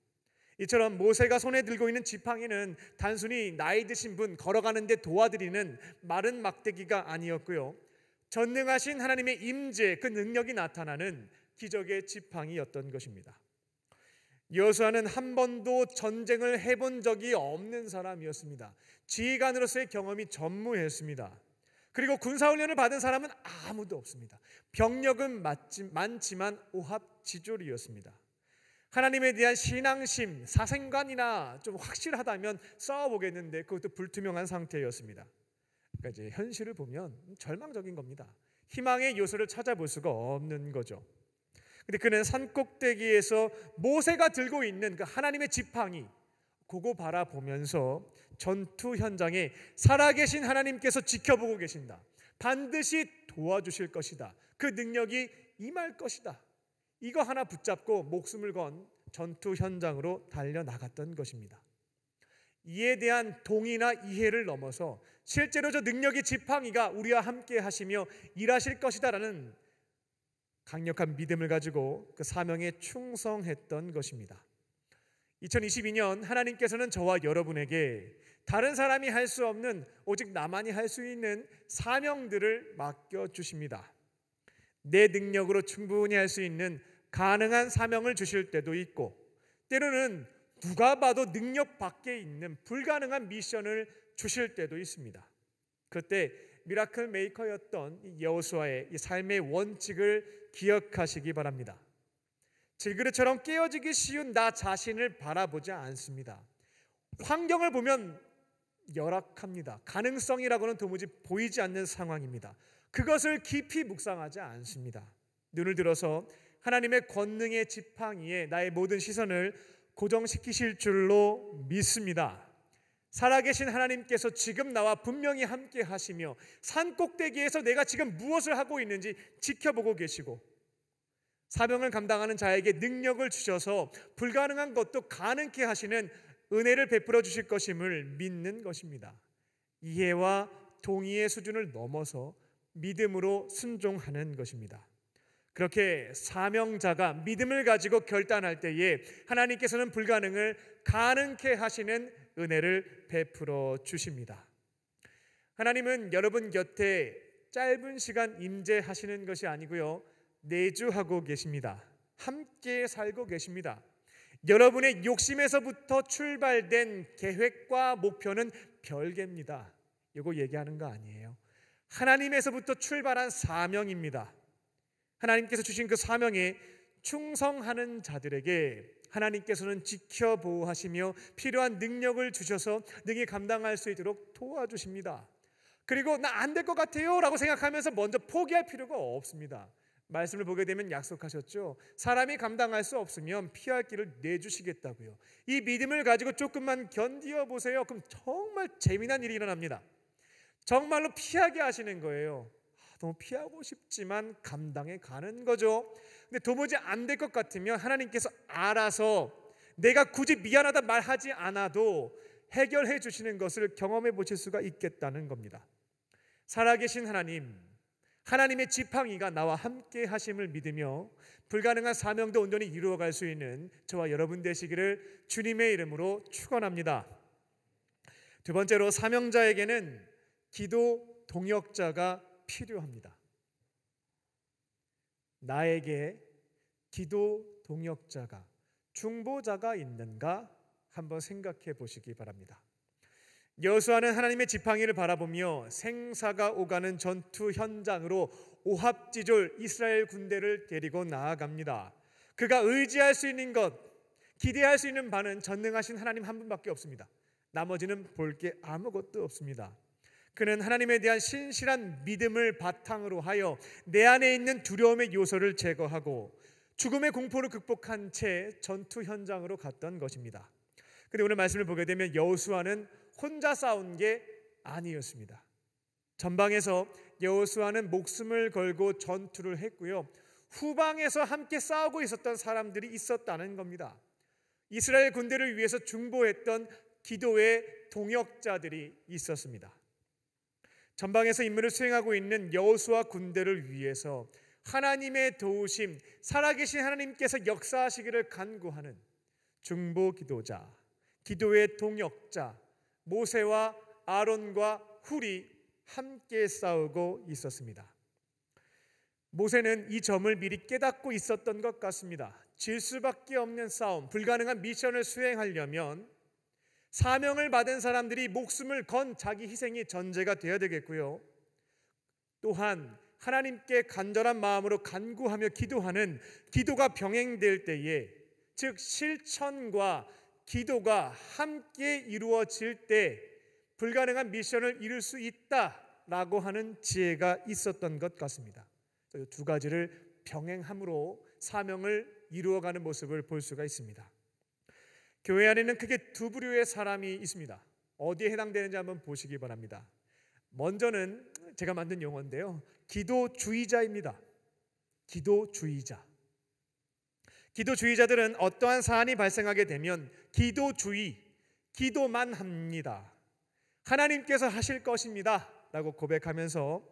Speaker 1: 이처럼 모세가 손에 들고 있는 지팡이는 단순히 나이 드신 분 걸어가는 데 도와드리는 마른 막대기가 아니었고요. 전능하신 하나님의 임재, 그 능력이 나타나는 기적의 지팡이였던 것입니다. 여호수아는 한 번도 전쟁을 해본 적이 없는 사람이었습니다. 지휘관으로서의 경험이 전무했습니다. 그리고 군사훈련을 받은 사람은 아무도 없습니다. 병력은 많지만 오합지졸이었습니다. 하나님에 대한 신앙심, 사생관이나 좀 확실하다면 싸워보겠는데 그것도 불투명한 상태였습니다. 그러니까 이제 현실을 보면 절망적인 겁니다. 희망의 요소를 찾아볼 수가 없는 거죠. 근데 그는 산꼭대기에서 모세가 들고 있는 그 하나님의 지팡이 그거 바라보면서 전투 현장에 살아계신 하나님께서 지켜보고 계신다. 반드시 도와주실 것이다. 그 능력이 임할 것이다. 이거 하나 붙잡고 목숨을 건 전투 현장으로 달려나갔던 것입니다. 이에 대한 동의나 이해를 넘어서 실제로 저 능력의 지팡이가 우리와 함께 하시며 일하실 것이다라는 강력한 믿음을 가지고 그 사명에 충성했던 것입니다. 2022년 하나님께서는 저와 여러분에게 다른 사람이 할 수 없는 오직 나만이 할 수 있는 사명들을 맡겨주십니다. 내 능력으로 충분히 할 수 있는 가능한 사명을 주실 때도 있고 때로는 누가 봐도 능력 밖에 있는 불가능한 미션을 주실 때도 있습니다. 그때 미라클 메이커였던 여호수아의 이 삶의 원칙을 기억하시기 바랍니다. 질그릇처럼 깨어지기 쉬운 나 자신을 바라보지 않습니다. 환경을 보면 열악합니다. 가능성이라고는 도무지 보이지 않는 상황입니다. 그것을 깊이 묵상하지 않습니다. 눈을 들어서 하나님의 권능의 지팡이에 나의 모든 시선을 고정시키실 줄로 믿습니다. 살아계신 하나님께서 지금 나와 분명히 함께 하시며 산 꼭대기에서 내가 지금 무엇을 하고 있는지 지켜보고 계시고 사명을 감당하는 자에게 능력을 주셔서 불가능한 것도 가능케 하시는 은혜를 베풀어 주실 것임을 믿는 것입니다. 이해와 동의의 수준을 넘어서 믿음으로 순종하는 것입니다. 그렇게 사명자가 믿음을 가지고 결단할 때에 하나님께서는 불가능을 가능케 하시는 은혜를 베풀어 주십니다. 하나님은 여러분 곁에 짧은 시간 임재하시는 것이 아니고요, 내주하고 계십니다. 함께 살고 계십니다. 여러분의 욕심에서부터 출발된 계획과 목표는 별개입니다. 이거 얘기하는 거 아니에요. 하나님에서부터 출발한 사명입니다. 하나님께서 주신 그 사명에 충성하는 자들에게 하나님께서는 지켜보호하시며 필요한 능력을 주셔서 능히 감당할 수 있도록 도와주십니다. 그리고 나 안 될 것 같아요 라고 생각하면서 먼저 포기할 필요가 없습니다. 말씀을 보게 되면 약속하셨죠. 사람이 감당할 수 없으면 피할 길을 내주시겠다고요. 이 믿음을 가지고 조금만 견디어 보세요. 그럼 정말 재미난 일이 일어납니다. 정말로 피하게 하시는 거예요. 너무 피하고 싶지만 감당해 가는 거죠. 근데 도무지 안 될 것 같으면 하나님께서 알아서 내가 굳이 미안하다 말하지 않아도 해결해 주시는 것을 경험해 보실 수가 있겠다는 겁니다. 살아계신 하나님, 하나님의 지팡이가 나와 함께 하심을 믿으며 불가능한 사명도 온전히 이루어갈 수 있는 저와 여러분 되시기를 주님의 이름으로 축원합니다. 두 번째로, 사명자에게는 기도 동역자가 필요합니다. 나에게 기도 동역자가, 중보자가 있는가 한번 생각해 보시기 바랍니다. 여호수아는 하나님의 지팡이를 바라보며 생사가 오가는 전투 현장으로 오합지졸 이스라엘 군대를 데리고 나아갑니다. 그가 의지할 수 있는 것, 기대할 수 있는 바는 전능하신 하나님 한 분밖에 없습니다. 나머지는 볼 게 아무것도 없습니다. 그는 하나님에 대한 신실한 믿음을 바탕으로 하여 내 안에 있는 두려움의 요소를 제거하고 죽음의 공포를 극복한 채 전투 현장으로 갔던 것입니다. 그런데 오늘 말씀을 보게 되면 여호수아는 혼자 싸운 게 아니었습니다. 전방에서 여호수아는 목숨을 걸고 전투를 했고요, 후방에서 함께 싸우고 있었던 사람들이 있었다는 겁니다. 이스라엘 군대를 위해서 중보했던 기도의 동역자들이 있었습니다. 전방에서 임무를 수행하고 있는 여호수아 군대를 위해서 하나님의 도우심, 살아계신 하나님께서 역사하시기를 간구하는 중보 기도자, 기도의 동역자 모세와 아론과 훌이 함께 싸우고 있었습니다. 모세는 이 점을 미리 깨닫고 있었던 것 같습니다. 질 수밖에 없는 싸움, 불가능한 미션을 수행하려면 사명을 받은 사람들이 목숨을 건 자기 희생이 전제가 되어야 되겠고요, 또한 하나님께 간절한 마음으로 간구하며 기도하는 기도가 병행될 때에, 즉 실천과 기도가 함께 이루어질 때 불가능한 미션을 이룰 수 있다라고 하는 지혜가 있었던 것 같습니다. 이 두 가지를 병행함으로 사명을 이루어가는 모습을 볼 수가 있습니다. 교회 안에는 크게 두 부류의 사람이 있습니다. 어디에 해당되는지 한번 보시기 바랍니다. 먼저는 제가 만든 용어인데요, 기도주의자입니다. 기도주의자. 기도주의자들은 어떠한 사안이 발생하게 되면 기도만 합니다. 하나님께서 하실 것입니다 라고 고백하면서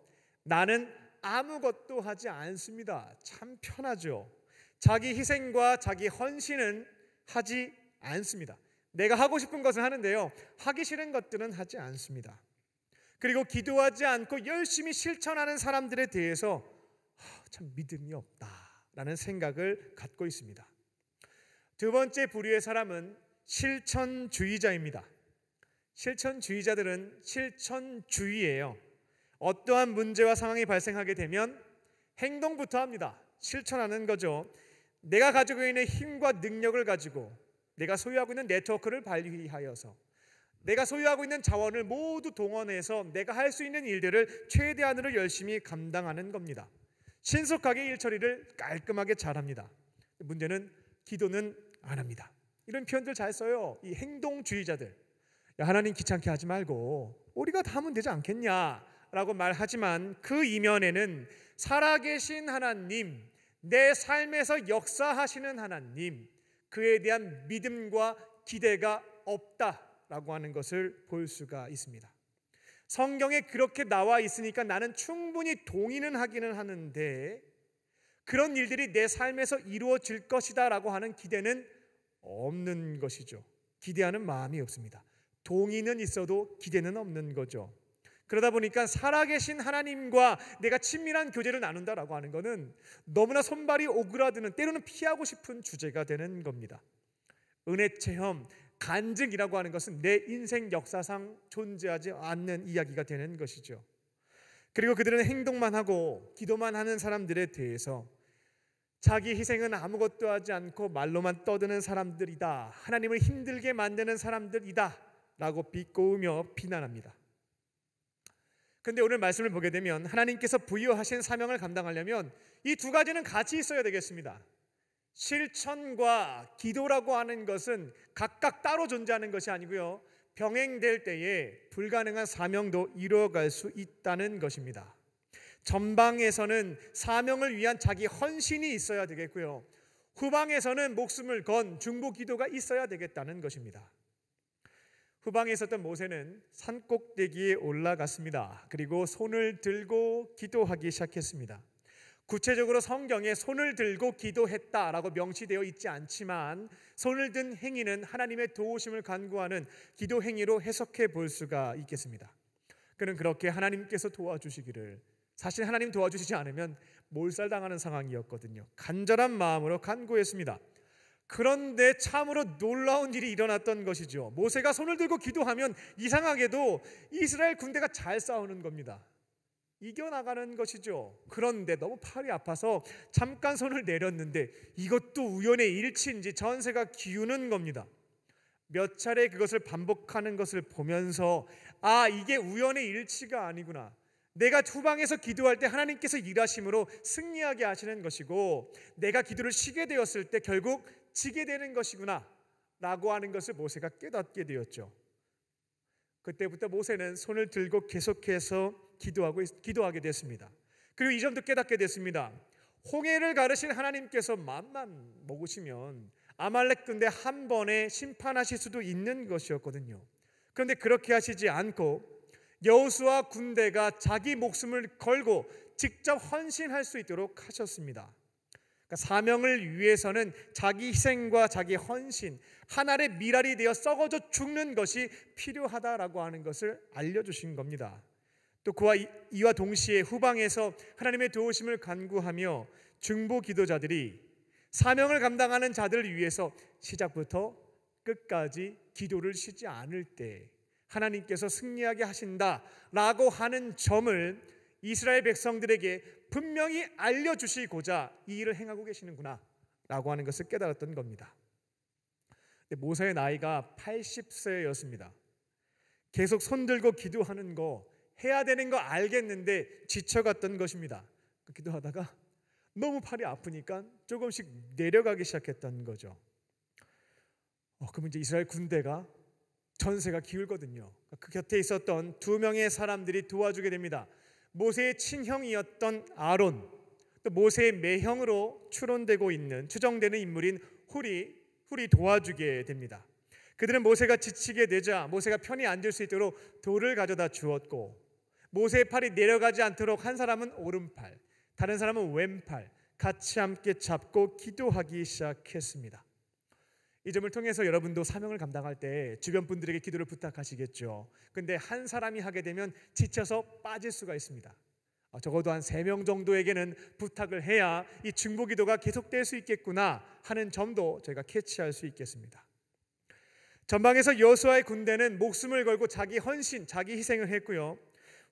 Speaker 1: 나는 아무것도 하지 않습니다. 참 편하죠. 자기 희생과 자기 헌신은 하지 않습니다. 내가 하고 싶은 것을 하는데요, 하기 싫은 것들은 하지 않습니다. 그리고 기도하지 않고 열심히 실천하는 사람들에 대해서 참 믿음이 없다라는 생각을 갖고 있습니다. 두 번째 부류의 사람은 실천주의자입니다. 실천주의자들은 실천주의예요. 어떠한 문제와 상황이 발생하게 되면 행동부터 합니다. 실천하는 거죠. 내가 가지고 있는 힘과 능력을 가지고, 내가 소유하고 있는 네트워크를 발휘하여서, 내가 소유하고 있는 자원을 모두 동원해서 내가 할 수 있는 일들을 최대한으로 열심히 감당하는 겁니다. 신속하게 일 처리를 깔끔하게 잘합니다. 문제는 기도는 안 합니다. 이런 표현들 잘 써요. 이 행동주의자들. 야, 하나님 귀찮게 하지 말고 우리가 다 하면 되지 않겠냐 라고 말하지만 그 이면에는 살아계신 하나님, 내 삶에서 역사하시는 하나님, 그에 대한 믿음과 기대가 없다라고 하는 것을 볼 수가 있습니다. 성경에 그렇게 나와 있으니까 나는 충분히 동의는 하기는 하는데 그런 일들이 내 삶에서 이루어질 것이다 라고 하는 기대는 없는 것이죠. 기대하는 마음이 없습니다. 동의는 있어도 기대는 없는 거죠. 그러다 보니까 살아계신 하나님과 내가 친밀한 교제를 나눈다라고 하는 것은 너무나 손발이 오그라드는, 때로는 피하고 싶은 주제가 되는 겁니다. 은혜 체험, 간증이라고 하는 것은 내 인생 역사상 존재하지 않는 이야기가 되는 것이죠. 그리고 그들은 행동만 하고 기도만 하는 사람들에 대해서 자기 희생은 아무것도 하지 않고 말로만 떠드는 사람들이다, 하나님을 힘들게 만드는 사람들이다 라고 비꼬으며 비난합니다. 그런데 오늘 말씀을 보게 되면 하나님께서 부여하신 사명을 감당하려면 이 두 가지는 같이 있어야 되겠습니다. 실천과 기도라고 하는 것은 각각 따로 존재하는 것이 아니고요, 병행될 때에 불가능한 사명도 이루어갈 수 있다는 것입니다. 전방에서는 사명을 위한 자기 헌신이 있어야 되겠고요, 후방에서는 목숨을 건 중보 기도가 있어야 되겠다는 것입니다. 후방에 있었던 모세는 산꼭대기에 올라갔습니다. 그리고 손을 들고 기도하기 시작했습니다. 구체적으로 성경에 손을 들고 기도했다라고 명시되어 있지 않지만 손을 든 행위는 하나님의 도우심을 간구하는 기도 행위로 해석해 볼 수가 있겠습니다. 그는 그렇게 하나님께서 도와주시기를, 사실 하나님 도와주시지 않으면 몰살당하는 상황이었거든요. 간절한 마음으로 간구했습니다. 그런데 참으로 놀라운 일이 일어났던 것이죠. 모세가 손을 들고 기도하면 이상하게도 이스라엘 군대가 잘 싸우는 겁니다. 이겨나가는 것이죠. 그런데 너무 팔이 아파서 잠깐 손을 내렸는데 이것도 우연의 일치인지 전세가 기우는 겁니다. 몇 차례 그것을 반복하는 것을 보면서 이게 우연의 일치가 아니구나, 내가 후방에서 기도할 때 하나님께서 일하심으로 승리하게 하시는 것이고 내가 기도를 쉬게 되었을 때 결국 지게 되는 것이구나 라고 하는 것을 모세가 깨닫게 되었죠. 그때부터 모세는 손을 들고 계속해서 기도하게 됐습니다. 그리고 이 점도 깨닫게 됐습니다. 홍해를 가르신 하나님께서 마음만 먹으시면 아말렉 군대 한 번에 심판하실 수도 있는 것이었거든요. 그런데 그렇게 하시지 않고 여호수아 군대가 자기 목숨을 걸고 직접 헌신할 수 있도록 하셨습니다. 그러니까 사명을 위해서는 자기 희생과 자기 헌신, 한 알의 밀알이 되어 썩어져 죽는 것이 필요하다라고 하는 것을 알려주신 겁니다. 또 이와 동시에 후방에서 하나님의 도우심을 간구하며 중보 기도자들이 사명을 감당하는 자들을 위해서 시작부터 끝까지 기도를 쉬지 않을 때 하나님께서 승리하게 하신다라고 하는 점을 이스라엘 백성들에게 분명히 알려주시고자 이 일을 행하고 계시는구나 라고 하는 것을 깨달았던 겁니다. 모세의 나이가 80세였습니다. 계속 손들고 기도하는 거, 해야 되는 거 알겠는데 지쳐갔던 것입니다. 기도하다가 너무 팔이 아프니까 조금씩 내려가기 시작했던 거죠. 그러면 이제 이스라엘 군대가 전세가 기울거든요. 그 곁에 있었던 두 명의 사람들이 도와주게 됩니다. 모세의 친형이었던 아론, 또 모세의 매형으로 추정되는 인물인 훌이 도와주게 됩니다. 그들은 모세가 지치게 되자 모세가 편히 앉을 수 있도록 돌을 가져다 주었고, 모세의 팔이 내려가지 않도록 한 사람은 오른팔, 다른 사람은 왼팔 같이 함께 잡고 기도하기 시작했습니다. 이 점을 통해서 여러분도 사명을 감당할 때 주변 분들에게 기도를 부탁하시겠죠. 근데 한 사람이 하게 되면 지쳐서 빠질 수가 있습니다. 적어도 한 3명 정도에게는 부탁을 해야 이 중보 기도가 계속될 수 있겠구나 하는 점도 저희가 캐치할 수 있겠습니다. 전방에서 여호수아의 군대는 목숨을 걸고 자기 헌신, 자기 희생을 했고요,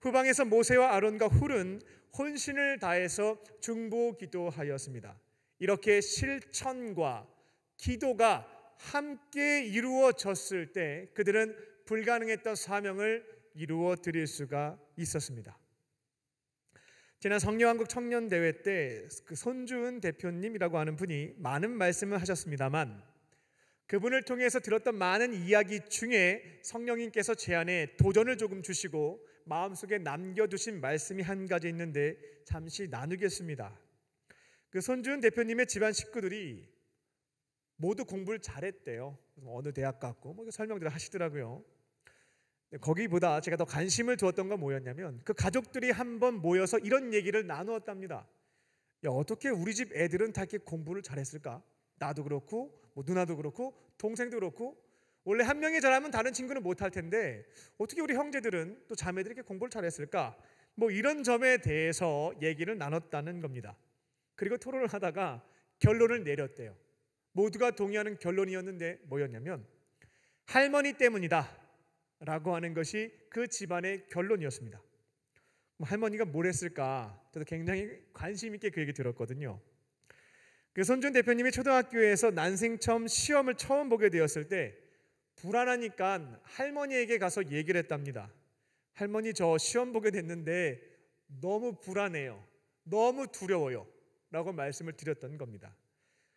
Speaker 1: 후방에서 모세와 아론과 훌은 혼신을 다해서 중보 기도하였습니다. 이렇게 실천과 기도가 함께 이루어졌을 때 그들은 불가능했던 사명을 이루어 드릴 수가 있었습니다. 지난 성령한국 청년대회 때 그 손주은 대표님이라고 하는 분이 많은 말씀을 하셨습니다만 그분을 통해서 들었던 많은 이야기 중에 성령님께서 제 안에 도전을 조금 주시고 마음속에 남겨두신 말씀이 한 가지 있는데 잠시 나누겠습니다. 그 손주은 대표님의 집안 식구들이 모두 공부를 잘했대요. 어느 대학 갔고 설명들을 하시더라고요. 거기보다 제가 더 관심을 두었던 건 뭐였냐면 그 가족들이 한번 모여서 이런 얘기를 나누었답니다. 야, 어떻게 우리 집 애들은 다 이렇게 공부를 잘했을까? 나도 그렇고 뭐 누나도 그렇고 동생도 그렇고 원래 한 명이 잘하면 다른 친구는 못할 텐데 어떻게 우리 형제들은 또 자매들이 이렇게 공부를 잘했을까? 뭐 이런 점에 대해서 얘기를 나눴다는 겁니다. 그리고 토론을 하다가 결론을 내렸대요. 모두가 동의하는 결론이었는데 뭐였냐면 할머니 때문이다 라고 하는 것이 그 집안의 결론이었습니다. 할머니가 뭘 했을까? 저도 굉장히 관심 있게 그 얘기 들었거든요. 그 손준 대표님이 초등학교에서 난생 처음 시험을 처음 보게 되었을 때 불안하니까 할머니에게 가서 얘기를 했답니다. 할머니, 저 시험 보게 됐는데 너무 불안해요. 너무 두려워요 라고 말씀을 드렸던 겁니다.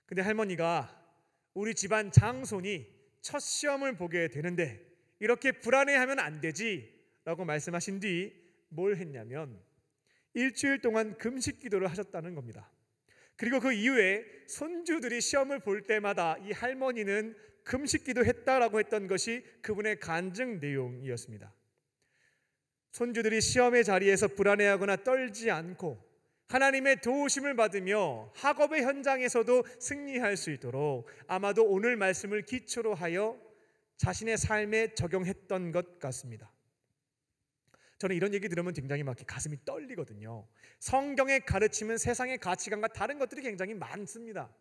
Speaker 1: 근데 할머니가 우리 집안 장손이 첫 시험을 보게 되는데 이렇게 불안해하면 안 되지 라고 말씀하신 뒤 뭘 했냐면 일주일 동안 금식 기도를 하셨다는 겁니다. 그리고 그 이후에 손주들이 시험을 볼 때마다 이 할머니는 금식 기도했다라고 했던 것이 그분의 간증 내용이었습니다. 손주들이 시험의 자리에서 불안해하거나 떨지 않고 하나님의 도우심을 받으며 학업의 현장에서도 승리할 수 있도록 아마도 오늘 말씀을 기초로 하여 자신의 삶에 적용했던 것 같습니다. 저는 이런 얘기 들으면 굉장히 막 가슴이 떨리거든요. 성경의 가르침은 세상의 가치관과 다른 것들이 굉장히 많습니다.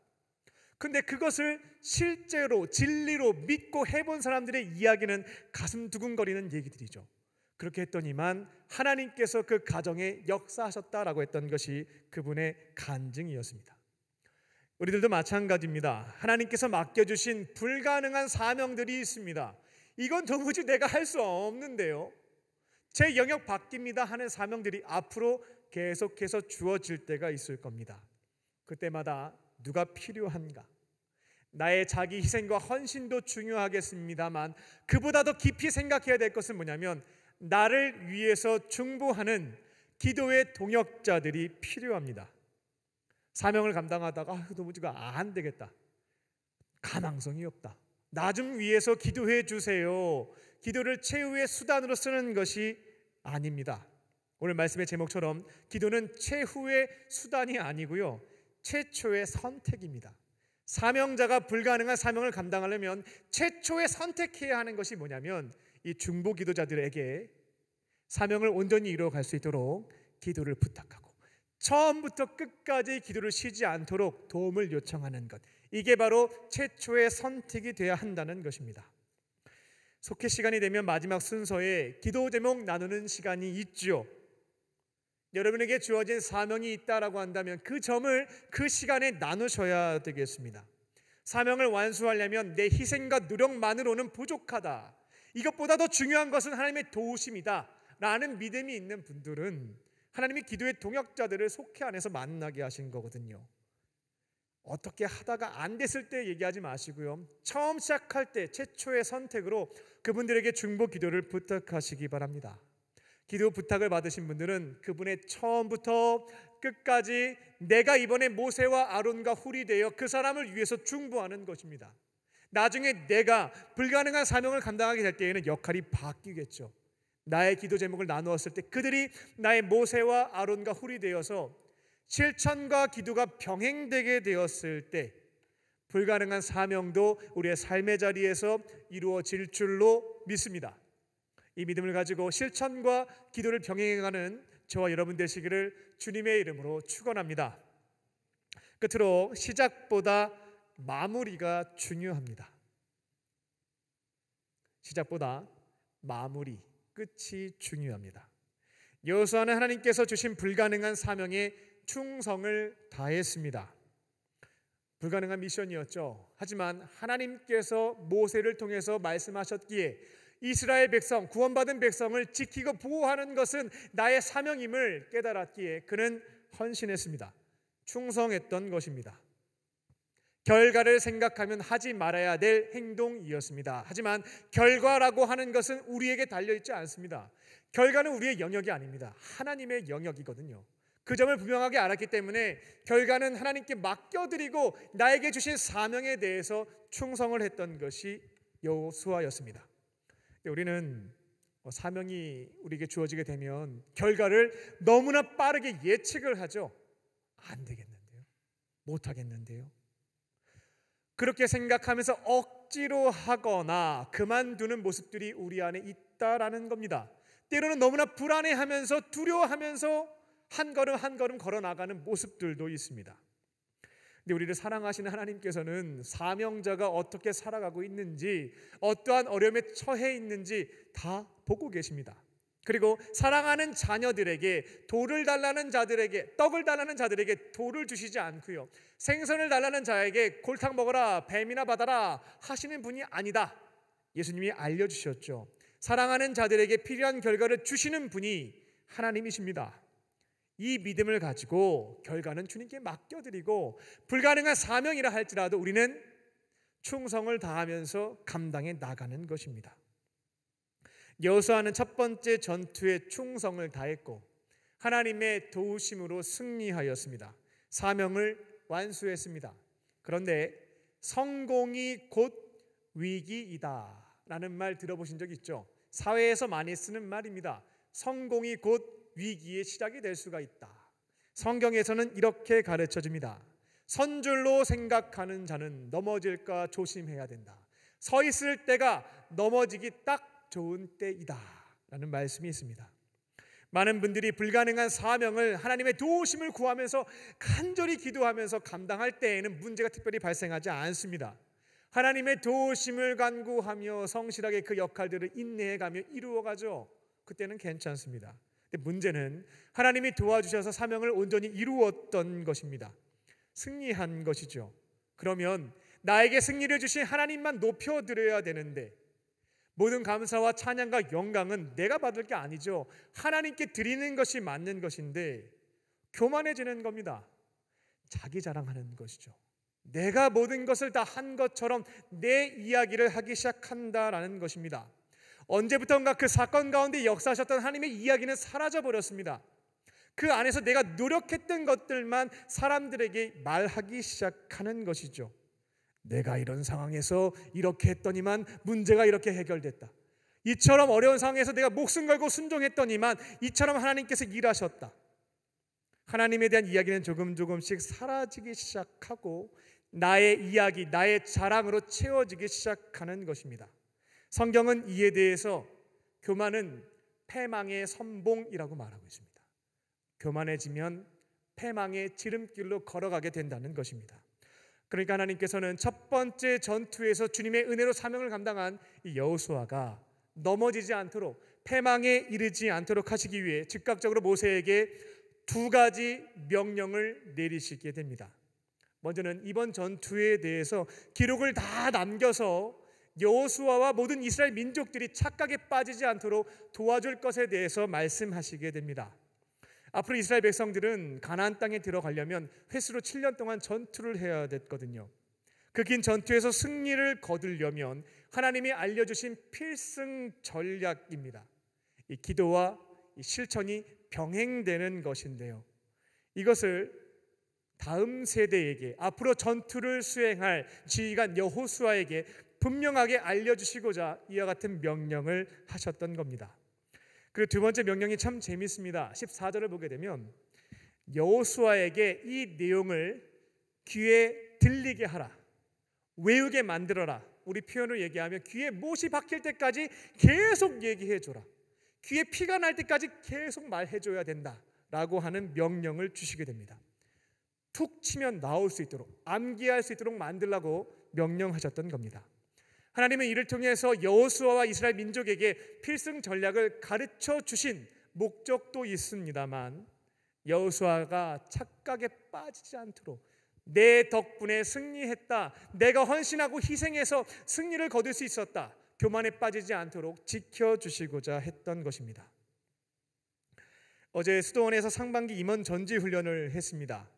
Speaker 1: 근데 그것을 실제로 진리로 믿고 해본 사람들의 이야기는 가슴 두근거리는 얘기들이죠. 그렇게 했더니만 하나님께서 그 가정에 역사하셨다라고 했던 것이 그분의 간증이었습니다. 우리들도 마찬가지입니다. 하나님께서 맡겨주신 불가능한 사명들이 있습니다. 이건 도무지 내가 할 수 없는데요, 제 영역 바뀝니다 하는 사명들이 앞으로 계속해서 주어질 때가 있을 겁니다. 그때마다 누가 필요한가? 나의 자기 희생과 헌신도 중요하겠습니다만 그보다 더 깊이 생각해야 될 것은 뭐냐면 나를 위해서 중보하는 기도의 동역자들이 필요합니다. 사명을 감당하다가 도무지가 안 되겠다, 가망성이 없다, 나 좀 위해서 기도해 주세요. 기도를 최후의 수단으로 쓰는 것이 아닙니다. 오늘 말씀의 제목처럼 기도는 최후의 수단이 아니고요, 최초의 선택입니다. 사명자가 불가능한 사명을 감당하려면 최초에 선택해야 하는 것이 뭐냐면 이 중보 기도자들에게 사명을 온전히 이루어갈 수 있도록 기도를 부탁하고 처음부터 끝까지 기도를 쉬지 않도록 도움을 요청하는 것, 이게 바로 최초의 선택이 되어야 한다는 것입니다. 속회 시간이 되면 마지막 순서에 기도 제목 나누는 시간이 있죠. 여러분에게 주어진 사명이 있다라고 한다면 그 점을 그 시간에 나누셔야 되겠습니다. 사명을 완수하려면 내 희생과 노력만으로는 부족하다, 이것보다 더 중요한 것은 하나님의 도우심이다 라는 믿음이 있는 분들은 하나님이 기도의 동역자들을 속회 안에서 만나게 하신 거거든요. 어떻게 하다가 안 됐을 때 얘기하지 마시고요, 처음 시작할 때 최초의 선택으로 그분들에게 중보 기도를 부탁하시기 바랍니다. 기도 부탁을 받으신 분들은 그분의 처음부터 끝까지 내가 이번에 모세와 아론과 훌이 되어 그 사람을 위해서 중보하는 것입니다. 나중에 내가 불가능한 사명을 감당하게 될 때에는 역할이 바뀌겠죠. 나의 기도 제목을 나누었을 때 그들이 나의 모세와 아론과 훌이 되어서 실천과 기도가 병행되게 되었을 때 불가능한 사명도 우리의 삶의 자리에서 이루어질 줄로 믿습니다. 이 믿음을 가지고 실천과 기도를 병행해가는 저와 여러분 되시기를 주님의 이름으로 축원합니다. 끝으로 시작보다 마무리가 중요합니다. 시작보다 마무리, 끝이 중요합니다. 여호수아는 하나님께서 주신 불가능한 사명에 충성을 다했습니다. 불가능한 미션이었죠. 하지만 하나님께서 모세를 통해서 말씀하셨기에 이스라엘 백성, 구원받은 백성을 지키고 보호하는 것은 나의 사명임을 깨달았기에 그는 헌신했습니다. 충성했던 것입니다. 결과를 생각하면 하지 말아야 될 행동이었습니다. 하지만 결과라고 하는 것은 우리에게 달려있지 않습니다. 결과는 우리의 영역이 아닙니다. 하나님의 영역이거든요. 그 점을 분명하게 알았기 때문에 결과는 하나님께 맡겨드리고 나에게 주신 사명에 대해서 충성을 했던 것이 여호수아였습니다. 우리는 사명이 우리에게 주어지게 되면 결과를 너무나 빠르게 예측을 하죠. 안 되겠는데요, 못 하겠는데요. 그렇게 생각하면서 억지로 하거나 그만두는 모습들이 우리 안에 있다라는 겁니다. 때로는 너무나 불안해하면서 두려워하면서 한 걸음 한 걸음 걸어 나가는 모습들도 있습니다. 근데 우리를 사랑하시는 하나님께서는 사명자가 어떻게 살아가고 있는지, 어떠한 어려움에 처해 있는지 다 보고 계십니다. 그리고 사랑하는 자녀들에게 돌을 달라는 자들에게, 떡을 달라는 자들에게 돌을 주시지 않고요, 생선을 달라는 자에게 골탕 먹어라, 뱀이나 받아라 하시는 분이 아니다. 예수님이 알려주셨죠. 사랑하는 자들에게 필요한 결과를 주시는 분이 하나님이십니다. 이 믿음을 가지고 결과는 주님께 맡겨드리고, 불가능한 사명이라 할지라도 우리는 충성을 다하면서 감당해 나가는 것입니다. 여호수아는 첫 번째 전투에 충성을 다했고 하나님의 도우심으로 승리하였습니다. 사명을 완수했습니다. 그런데 성공이 곧 위기이다 라는 말 들어보신 적 있죠? 사회에서 많이 쓰는 말입니다. 성공이 곧 위기의 시작이 될 수가 있다. 성경에서는 이렇게 가르쳐 줍니다. 선줄로 생각하는 자는 넘어질까 조심해야 된다. 서 있을 때가 넘어지기 딱 좋은 때이다 라는 말씀이 있습니다. 많은 분들이 불가능한 사명을 하나님의 도우심을 구하면서 간절히 기도하면서 감당할 때에는 문제가 특별히 발생하지 않습니다. 하나님의 도우심을 간구하며 성실하게 그 역할들을 인내해가며 이루어가죠. 그때는 괜찮습니다. 근데 문제는 하나님이 도와주셔서 사명을 온전히 이루었던 것입니다. 승리한 것이죠. 그러면 나에게 승리를 주신 하나님만 높여드려야 되는데, 모든 감사와 찬양과 영광은 내가 받을 게 아니죠. 하나님께 드리는 것이 맞는 것인데 교만해지는 겁니다. 자기 자랑하는 것이죠. 내가 모든 것을 다 한 것처럼 내 이야기를 하기 시작한다라는 것입니다. 언제부턴가 그 사건 가운데 역사하셨던 하나님의 이야기는 사라져버렸습니다. 그 안에서 내가 노력했던 것들만 사람들에게 말하기 시작하는 것이죠. 내가 이런 상황에서 이렇게 했더니만 문제가 이렇게 해결됐다. 이처럼 어려운 상황에서 내가 목숨 걸고 순종했더니만 이처럼 하나님께서 일하셨다. 하나님에 대한 이야기는 조금씩 사라지기 시작하고 나의 이야기, 나의 자랑으로 채워지기 시작하는 것입니다. 성경은 이에 대해서 교만은 패망의 선봉이라고 말하고 있습니다. 교만해지면 패망의 지름길로 걸어가게 된다는 것입니다. 그러니까 하나님께서는 첫 번째 전투에서 주님의 은혜로 사명을 감당한 이 여호수아가 넘어지지 않도록, 패망에 이르지 않도록 하시기 위해 즉각적으로 모세에게 두 가지 명령을 내리시게 됩니다. 먼저는 이번 전투에 대해서 기록을 다 남겨서 여호수아와 모든 이스라엘 민족들이 착각에 빠지지 않도록 도와줄 것에 대해서 말씀하시게 됩니다. 앞으로 이스라엘 백성들은 가나안 땅에 들어가려면 횟수로 7년 동안 전투를 해야 됐거든요. 그 긴 전투에서 승리를 거두려면 하나님이 알려주신 필승 전략입니다. 이 기도와 이 실천이 병행되는 것인데요, 이것을 다음 세대에게, 앞으로 전투를 수행할 지휘관 여호수아에게 분명하게 알려주시고자 이와 같은 명령을 하셨던 겁니다. 그리고 두 번째 명령이 참 재밌습니다. 14절을 보게 되면 여호수아에게 이 내용을 귀에 들리게 하라, 외우게 만들어라. 우리 표현으로 얘기하면 귀에 못이 박힐 때까지 계속 얘기해줘라, 귀에 피가 날 때까지 계속 말해줘야 된다라고 하는 명령을 주시게 됩니다. 툭 치면 나올 수 있도록, 암기할 수 있도록 만들라고 명령하셨던 겁니다. 하나님은 이를 통해서 여호수아와 이스라엘 민족에게 필승 전략을 가르쳐 주신 목적도 있습니다만, 여호수아가 착각에 빠지지 않도록 내 덕분에 승리했다, 내가 헌신하고 희생해서 승리를 거둘 수 있었다, 교만에 빠지지 않도록 지켜주시고자 했던 것입니다. 어제 수도원에서 상반기 임원 전지 훈련을 했습니다.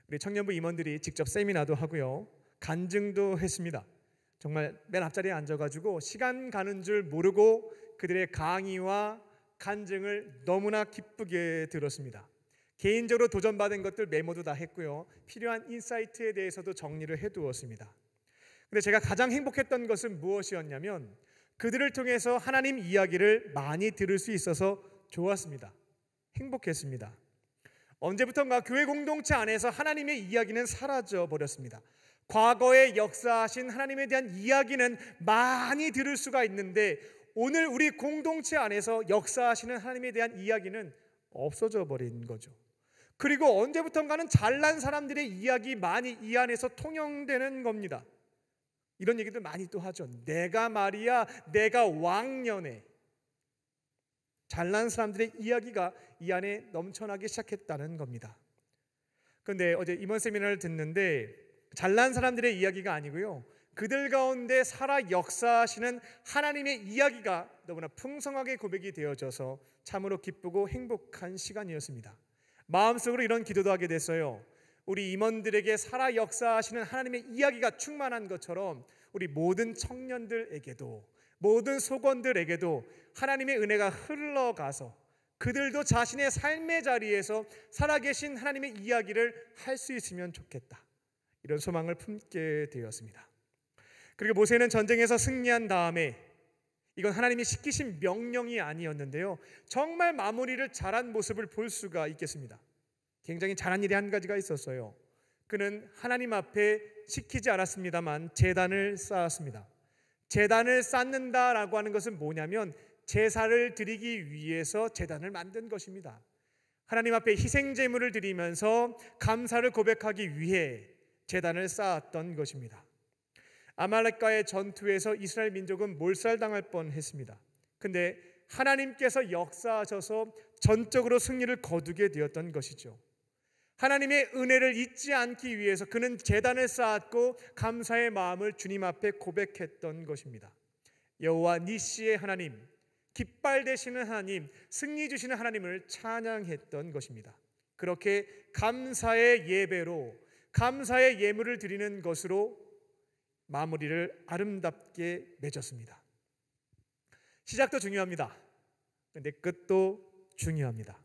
Speaker 1: 우리 청년부 임원들이 직접 세미나도 하고요, 간증도 했습니다. 정말 맨 앞자리에 앉아가지고 시간 가는 줄 모르고 그들의 강의와 간증을 너무나 기쁘게 들었습니다. 개인적으로 도전받은 것들 메모도 다 했고요, 필요한 인사이트에 대해서도 정리를 해두었습니다. 근데 제가 가장 행복했던 것은 무엇이었냐면, 그들을 통해서 하나님 이야기를 많이 들을 수 있어서 좋았습니다. 행복했습니다. 언제부턴가 교회 공동체 안에서 하나님의 이야기는 사라져 버렸습니다. 과거에 역사하신 하나님에 대한 이야기는 많이 들을 수가 있는데 오늘 우리 공동체 안에서 역사하시는 하나님에 대한 이야기는 없어져 버린 거죠. 그리고 언제부턴가는 잘난 사람들의 이야기 많이 이 안에서 통용되는 겁니다. 이런 얘기도 많이 또 하죠. 내가 말이야, 내가 왕년에. 잘난 사람들의 이야기가 이 안에 넘쳐나기 시작했다는 겁니다. 그런데 어제 임원 세미나를 듣는데 잘난 사람들의 이야기가 아니고요, 그들 가운데 살아 역사하시는 하나님의 이야기가 너무나 풍성하게 고백이 되어져서 참으로 기쁘고 행복한 시간이었습니다. 마음속으로 이런 기도도 하게 됐어요. 우리 임원들에게 살아 역사하시는 하나님의 이야기가 충만한 것처럼 우리 모든 청년들에게도, 모든 소건들에게도 하나님의 은혜가 흘러가서 그들도 자신의 삶의 자리에서 살아계신 하나님의 이야기를 할 수 있으면 좋겠다, 이런 소망을 품게 되었습니다. 그리고 모세는 전쟁에서 승리한 다음에, 이건 하나님이 시키신 명령이 아니었는데요, 정말 마무리를 잘한 모습을 볼 수가 있겠습니다. 굉장히 잘한 일이 한 가지가 있었어요. 그는 하나님 앞에 시키지 않았습니다만 제단을 쌓았습니다. 제단을 쌓는다라고 하는 것은 뭐냐면 제사를 드리기 위해서 제단을 만든 것입니다. 하나님 앞에 희생 제물을 드리면서 감사를 고백하기 위해 제단을 쌓았던 것입니다. 아말렉과의 전투에서 이스라엘 민족은 몰살당할 뻔했습니다. 근데 하나님께서 역사하셔서 전적으로 승리를 거두게 되었던 것이죠. 하나님의 은혜를 잊지 않기 위해서 그는 제단을 쌓았고 감사의 마음을 주님 앞에 고백했던 것입니다. 여호와 니시의 하나님, 깃발 되시는 하나님, 승리 주시는 하나님을 찬양했던 것입니다. 그렇게 감사의 예배로, 감사의 예물을 드리는 것으로 마무리를 아름답게 맺었습니다. 시작도 중요합니다. 그런데 끝도 중요합니다.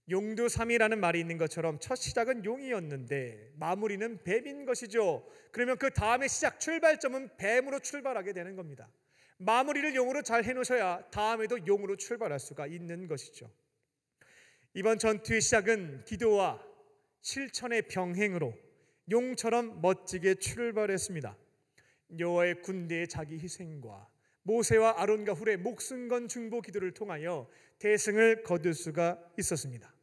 Speaker 1: 용두삼이라는 말이 있는 것처럼 첫 시작은 용이었는데 마무리는 뱀인 것이죠. 그러면 그 다음에 시작, 출발점은 뱀으로 출발하게 되는 겁니다. 마무리를 용으로 잘 해놓으셔야 다음에도 용으로 출발할 수가 있는 것이죠. 이번 전투의 시작은 기도와 실천의 병행으로 용처럼 멋지게 출발했습니다. 여호와의 군대의 자기 희생과 모세와 아론과 훌의 목숨 건 중보 기도를 통하여 대승을 거둘 수가 있었습니다.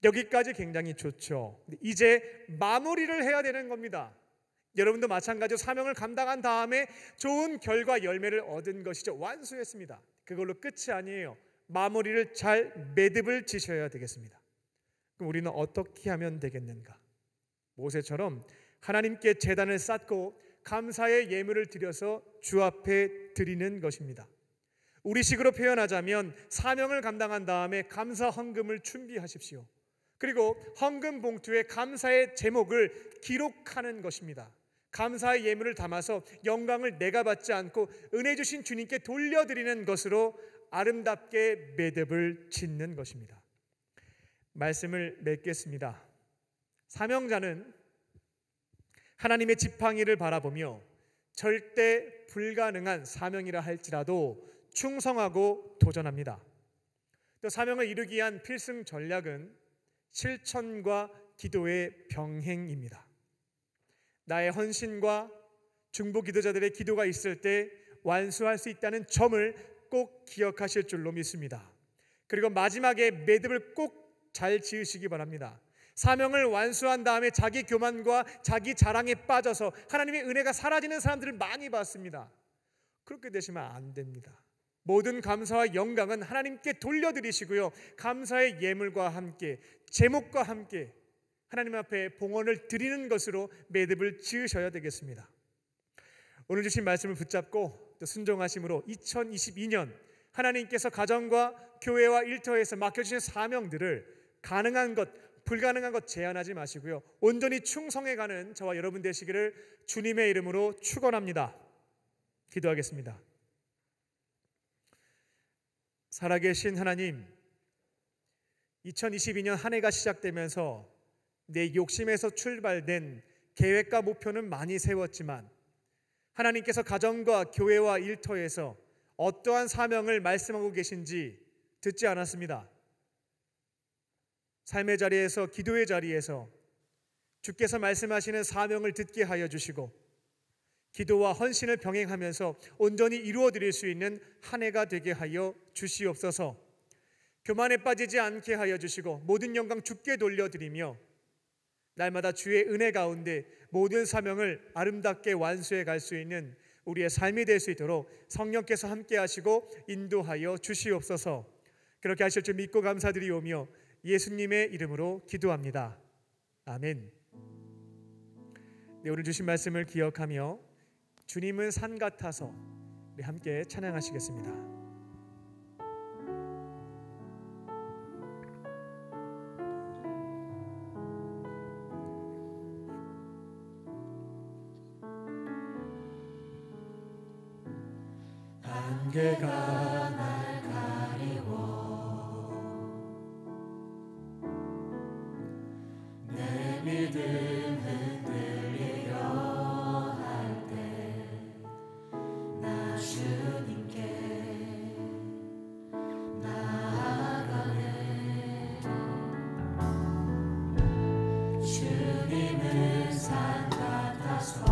Speaker 1: 여기까지 굉장히 좋죠. 이제 마무리를 해야 되는 겁니다. 여러분도 마찬가지로 사명을 감당한 다음에 좋은 결과 열매를 얻은 것이죠. 완수했습니다. 그걸로 끝이 아니에요. 마무리를 잘 매듭을 지셔야 되겠습니다. 그럼 우리는 어떻게 하면 되겠는가? 모세처럼 하나님께 제단을 쌓고 감사의 예물을 드려서 주 앞에 드리는 것입니다. 우리식으로 표현하자면 사명을 감당한 다음에 감사 헌금을 준비하십시오. 그리고 헌금 봉투에 감사의 제목을 기록하는 것입니다. 감사의 예물을 담아서 영광을 내가 받지 않고 은혜 주신 주님께 돌려드리는 것으로 아름답게 매듭을 짓는 것입니다. 말씀을 맺겠습니다. 사명자는 하나님의 지팡이를 바라보며 절대 불가능한 사명이라 할지라도 충성하고 도전합니다. 또 사명을 이루기 위한 필승 전략은 실천과 기도의 병행입니다. 나의 헌신과 중보 기도자들의 기도가 있을 때 완수할 수 있다는 점을 꼭 기억하실 줄로 믿습니다. 그리고 마지막에 매듭을 꼭 잘 지으시기 바랍니다. 사명을 완수한 다음에 자기 교만과 자기 자랑에 빠져서 하나님의 은혜가 사라지는 사람들을 많이 봤습니다. 그렇게 되시면 안 됩니다. 모든 감사와 영광은 하나님께 돌려드리시고요, 감사의 예물과 함께 제목과 함께 하나님 앞에 봉헌을 드리는 것으로 매듭을 지으셔야 되겠습니다. 오늘 주신 말씀을 붙잡고 또 순종하심으로 2022년 하나님께서 가정과 교회와 일터에서 맡겨주신 사명들을 가능한 것, 불가능한 것 제한하지 마시고요, 온전히 충성해가는 저와 여러분 되시기를 주님의 이름으로 축원합니다. 기도하겠습니다. 살아계신 하나님, 2022년 한 해가 시작되면서 내 욕심에서 출발된 계획과 목표는 많이 세웠지만 하나님께서 가정과 교회와 일터에서 어떠한 사명을 말씀하고 계신지 듣지 않았습니다. 삶의 자리에서, 기도의 자리에서 주께서 말씀하시는 사명을 듣게 하여 주시고 기도와 헌신을 병행하면서 온전히 이루어 드릴 수 있는 한 해가 되게 하여 주시옵소서. 교만에 빠지지 않게 하여 주시고 모든 영광 주께 돌려드리며 날마다 주의 은혜 가운데 모든 사명을 아름답게 완수해 갈 수 있는 우리의 삶이 될 수 있도록 성령께서 함께 하시고 인도하여 주시옵소서. 그렇게 하실 줄 믿고 감사드리오며 예수님의 이름으로 기도합니다. 아멘. 네, 오늘 주신 말씀을 기억하며 주님은 산 같아서 우리 함께 찬양하시겠습니다.
Speaker 3: 안개가 날 가리워 내 믿음 흔들리려 할 때 나 주님께 나아가네. 주님은 산 같아서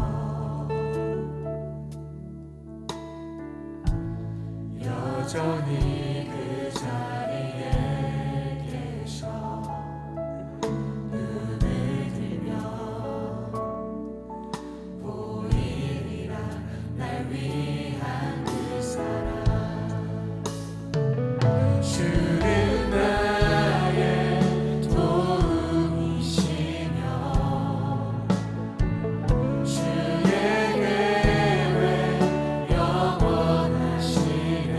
Speaker 3: 여전히 그 자리에 계셔 눈을 들며 보이리라 날 위한 그 사랑. 주는 나의 도움이시며 주의 계획 영원하시네.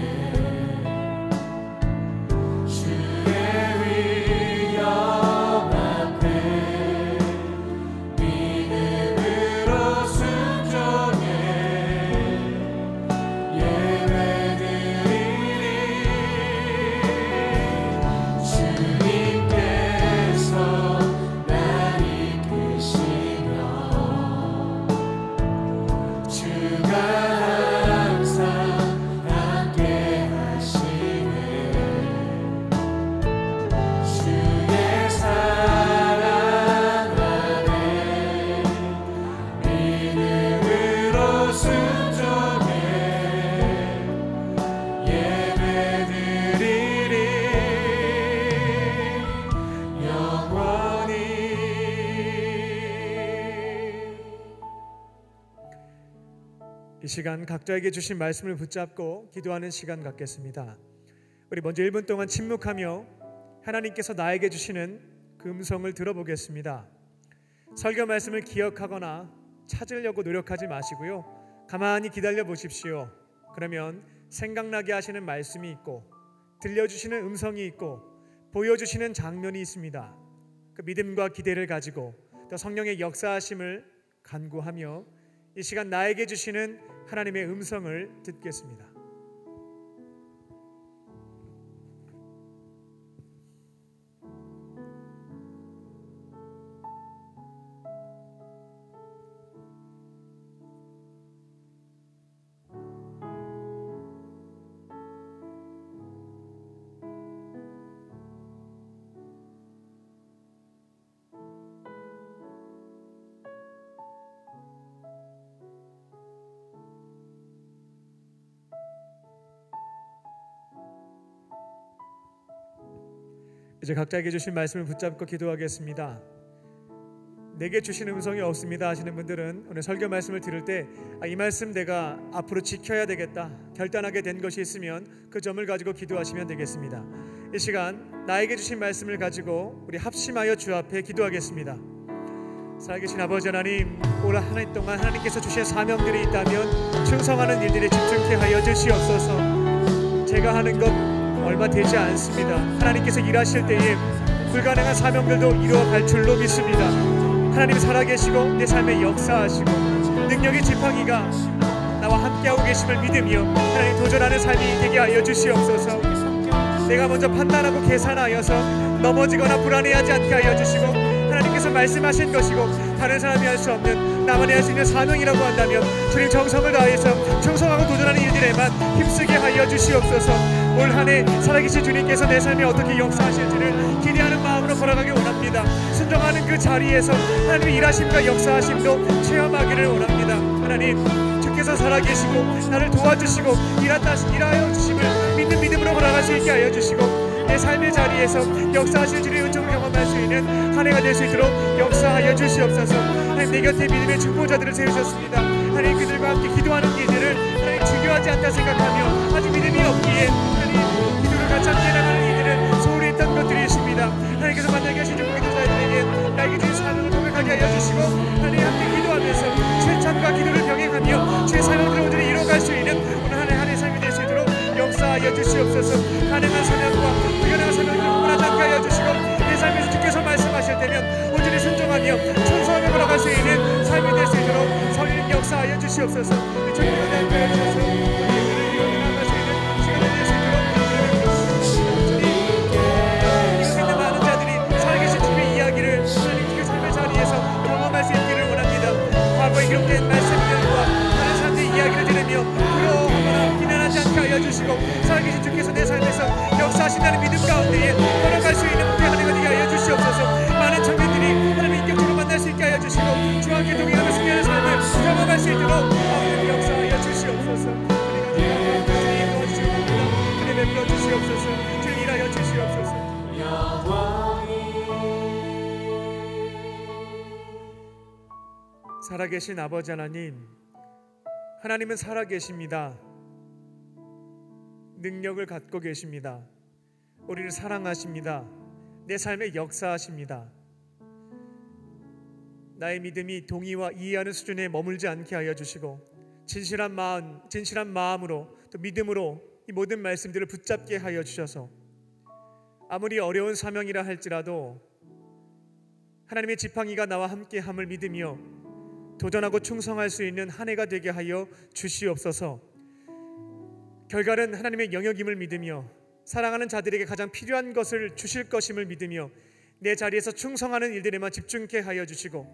Speaker 1: 이 시간 각자에게 주신 말씀을 붙잡고 기도하는 시간 갖겠습니다. 우리 먼저 1분 동안 침묵하며 하나님께서 나에게 주시는 그 음성을 들어보겠습니다. 설교 말씀을 기억하거나 찾으려고 노력하지 마시고요, 가만히 기다려 보십시오. 그러면 생각나게 하시는 말씀이 있고 들려주시는 음성이 있고 보여주시는 장면이 있습니다. 그 믿음과 기대를 가지고 또 성령의 역사하심을 간구하며 이 시간 나에게 주시는 하나님의 음성을 듣겠습니다. 이제 각자에게 주신 말씀을 붙잡고 기도하겠습니다. 내게 주신 음성이 없습니다 하시는 분들은 오늘 설교 말씀을 들을 때 이 말씀 내가 앞으로 지켜야 되겠다 결단하게 된 것이 있으면 그 점을 가지고 기도하시면 되겠습니다. 이 시간 나에게 주신 말씀을 가지고 우리 합심하여 주 앞에 기도하겠습니다. 살아계신 아버지 하나님, 올 한 해 동안 하나님께서 주신 사명들이 있다면 충성하는 일들에 집중케 하여 주시옵소서. 제가 하는 것 얼마 되지 않습니다. 하나님께서 일하실 때에 불가능한 사명들도 이루어갈 줄로 믿습니다. 하나님 살아계시고 내 삶에 역사하시고 능력의 지팡이가 나와 함께하고 계심을 믿으며 하나님 도전하는 삶이 되게 하여 주시옵소서. 내가 먼저 판단하고 계산하여서 넘어지거나 불안해하지 않게 하여 주시고 하나님께서 말씀하신 것이고 다른 사람이 할 수 없는 나만이 할 수 있는 사명이라고 한다면 주님 정성을 다해서 충성하고 도전하는 일들에만 힘쓰게 하여 주시옵소서. 올 한 해 살아계신 주님께서 내 삶에 어떻게 역사하실지를 기대하는 마음으로 걸어가길 원합니다. 순종하는 그 자리에서 하나님의 일하심과 역사하심도 체험하기를 원합니다. 하나님, 주께서 살아계시고 나를 도와주시고 일하여 주심을 믿는 믿음으로 걸어갈 수 있게 하여 주시고 내 삶의 자리에서 역사하실 주의 은총을 경험할 수 있는 한 해가 될 수 있도록 역사하여 주시옵소서. 하나님, 내 곁에 믿음의 중보자들을 세우셨습니다. 하나님, 그들과 함께 기도하는 이들을 하나님 중요하지 않다 생각하며 아직 믿음이 없기에 하나님 기도를 같이 함께 나가는 이들은 소홀히 했던 것들이 있습니다. 하나님께서 만나게 하신 중보 기도자들에게 나에게 주신 사명을 고백하게 하여 주시고 하나님 함께 기도하면서 실천과 기도를 병행하며 주의 사명들을 온전히 이뤄갈 수 있는 오늘 한 해 삶이 될 수 있도록 역사하여 주시옵소서. 가능한 사명과 불가능한 사명을 구분하지 않게 하여 주시고 내 삶에서 주께서 말씀하실 때면 온전히 순종하며 천성하며 걸어갈 수 있는 삶이 될 수 있도록 성령 역사하여 주시옵소서. 주님을 대하여 주셔서 우리를 이루어 나갈 수 있는 시간이 될 수 있도록 이곳에 있는 많은 자들이 살아계신 주님의 이야기를 하나님 주의 삶의 자리에서 경험할 수 있기를 원합니다. 과거에 기록된 말씀들과 다른 사람들의 이야기를 들으며 부러워하거나 비난하지 않게 하여 주시고 살아계신 주께서 내 삶에서 역사하신다는 믿음 가운데에 걸어갈 수 있는 무대 하나가 되게 하여 주시옵소서. 많은 청년들이 하나님의 인격적으로 만날 수 있게 하여 주시고 주와 함께 동행하며 승리하는 삶을 경험할 수 있도록 아버지 역사하여 주시옵소서. 주님 도와주시옵소서. 주님 베풀어 주시옵소서. 주님 일하여 주시옵소서. 살아계신 아버지 하나님, 하나님은 살아계십니다. 능력을 갖고 계십니다. 우리를 사랑하십니다. 내 삶에 역사하십니다. 나의 믿음이 동의와 이해하는 수준에 머물지 않게 하여 주시고 진실한 마음으로 또 믿음으로 이 모든 말씀들을 붙잡게 하여 주셔서 아무리 어려운 사명이라 할지라도 하나님의 지팡이가 나와 함께함을 믿으며 도전하고 충성할 수 있는 한 해가 되게 하여 주시옵소서. 결과는 하나님의 영역임을 믿으며 사랑하는 자들에게 가장 필요한 것을 주실 것임을 믿으며 내 자리에서 충성하는 일들에만 집중케 하여 주시고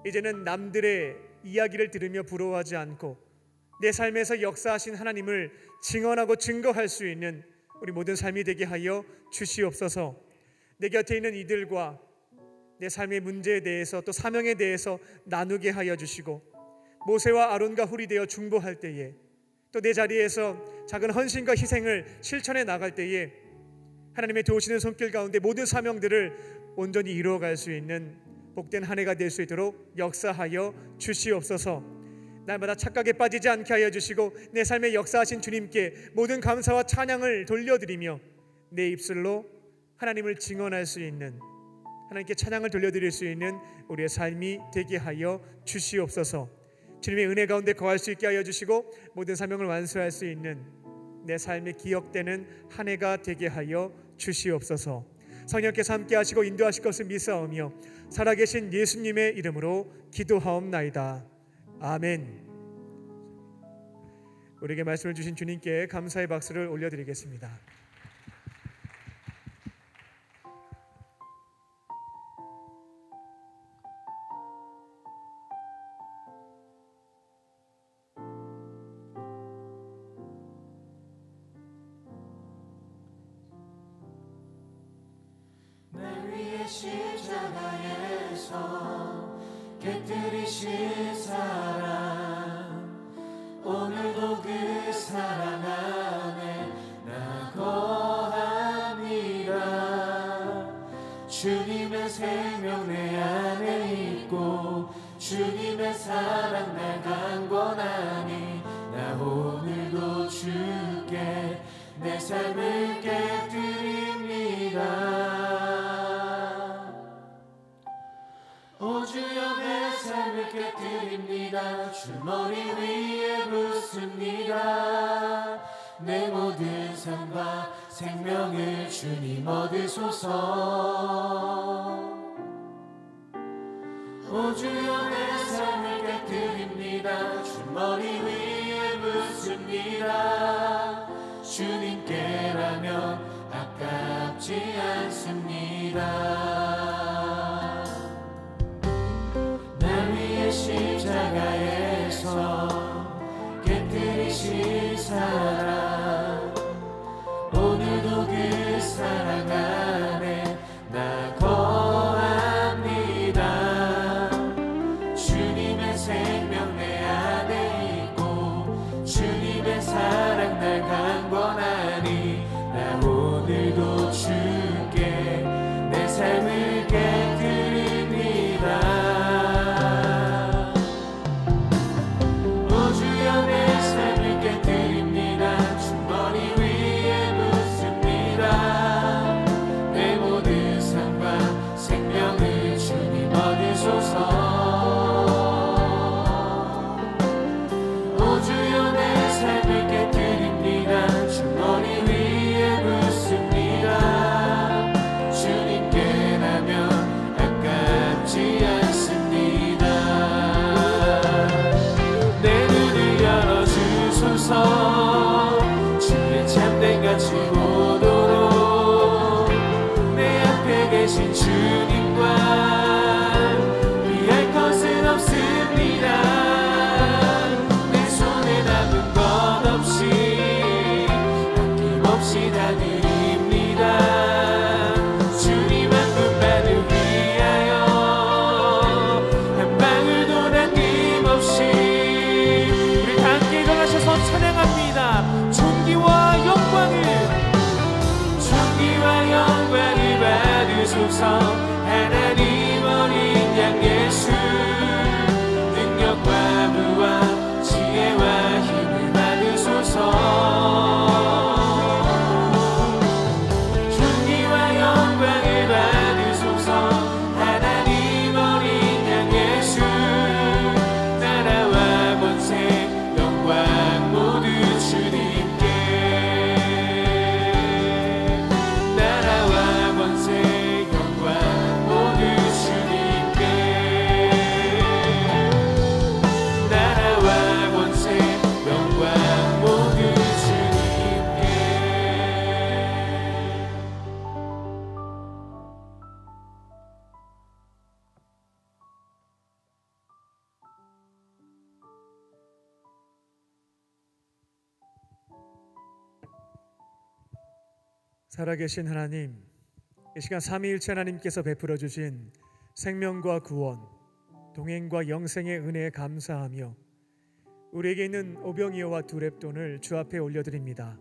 Speaker 1: 이제는 남들의 이야기를 들으며 부러워하지 않고 내 삶에서 역사하신 하나님을 증언하고 증거할 수 있는 우리 모든 삶이 되게 하여 주시옵소서. 내 곁에 있는 이들과 내 삶의 문제에 대해서 또 사명에 대해서 나누게 하여 주시고 모세와 아론과 훌이 되어 중보할 때에 또 내 자리에서 작은 헌신과 희생을 실천해 나갈 때에 하나님의 도우시는 손길 가운데 모든 사명들을 온전히 이루어갈 수 있는 복된 한 해가 될 수 있도록 역사하여 주시옵소서. 날마다 착각에 빠지지 않게 하여 주시고 내 삶에 역사하신 주님께 모든 감사와 찬양을 돌려드리며 내 입술로 하나님을 증언할 수 있는, 하나님께 찬양을 돌려드릴 수 있는 우리의 삶이 되게 하여 주시옵소서. 주님의 은혜 가운데 거할 수 있게 하여 주시고 모든 사명을 완수할 수 있는 내 삶에 기억되는 한 해가 되게 하여 주시옵소서. 성령께서 함께 하시고 인도하실 것을 믿사오며 살아계신 예수님의 이름으로 기도하옵나이다. 아멘. 우리에게 말씀을 주신 주님께 감사의 박수를 올려드리겠습니다.
Speaker 3: 십자가에서 깨뜨리신 사랑, 오늘도 그 사랑 안에 나 거합니다. 주님의 생명 내 안에 있고 주님의 사랑 날 강권하니 나 오늘도 주께 내 삶을 깨뜨립니다. 오 주여 내 삶을 깨뜨립니다. 주 머리 위에 붓습니다. 내 모든 삶과 생명을 주님 얻으소서. 오 주여 내 삶을 깨뜨립니다. 주 머리 위에 붓습니다. 주님께라면 아깝지 않습니다. 날 위해 생명 내 안에 있고 주님의 사랑 날 강권하니 나 오늘도 주께 내 삶을 깨뜨립니다. 오 주여 내 삶을 깨뜨립니다. 주머니 위에 묻습니다. 내 모든 삶과 생명을 주님 얻으소서. 오 주여 내 삶을 깨뜨립니다. 주머니 위에 묻습니다. 주님께 나면 아깝지 않습니다. 내 눈을 열어주소서. 주의 참된 가치 보도록 내 앞에 계신 주님과 비할 것은 없습니다. 내 손에 남은 것 없이 아낌없이 다 드립니다. 주님 한 분만을 위하여 한 방울도 남김없이.
Speaker 2: 우리 다 함께 일어나셔서 찬양합니다. 존귀와 영광을
Speaker 3: 받으소서. 하나님 어린 양 예수 능력과 부와 지혜와 힘을 받으소서. 존귀와 영광을 받으소서. 하나님 어린 양 예수 나라와 권세 영광 모두 주님께. 나라와 권세 영광 모두 주님께. 나라와 권세 영광 모두 주님께.
Speaker 1: 살아계신 하나님, 이 시간 삼위일체 하나님께서 베풀어 주신 생명과 구원, 동행과 영생의 은혜에 감사하며 우리에게 있는 오병이어와 두렙돈을 주 앞에 올려드립니다.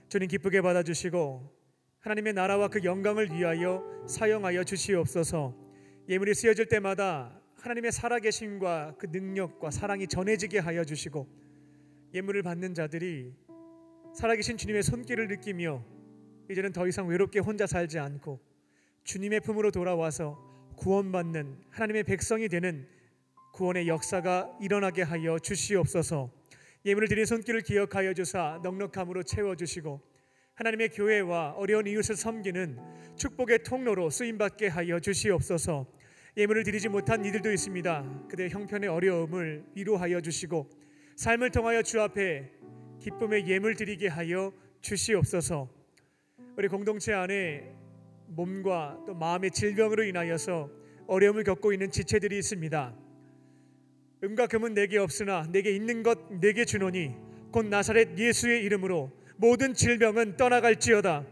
Speaker 1: 주님 기쁘게 받아주시고 하나님의 나라와 그 영광을 위하여 사용하여 주시옵소서. 예물이 쓰여질 때마다 하나님의 살아계심과 그 능력과 사랑이 전해지게 하여 주시고 예물을 받는 자들이 살아계신 주님의 손길을 느끼며 이제는 더 이상 외롭게 혼자 살지 않고 주님의 품으로 돌아와서 구원받는 하나님의 백성이 되는 구원의 역사가 일어나게 하여 주시옵소서. 예물을 드린 손길을 기억하여 주사 넉넉함으로 채워주시고 하나님의 교회와 어려운 이웃을 섬기는 축복의 통로로 쓰임받게 하여 주시옵소서. 예물을 드리지 못한 이들도 있습니다. 그들의 형편의 어려움을 위로하여 주시고 삶을 통하여 주 앞에 기쁨의 예물 드리게 하여 주시옵소서. 우리 공동체 안에 몸과 또 마음의 질병으로 인하여서 어려움을 겪고 있는 지체들이 있습니다. 은과 금은 내게 없으나 내게 있는 것 내게 주노니 곧 나사렛 예수의 이름으로 모든 질병은 떠나갈지어다.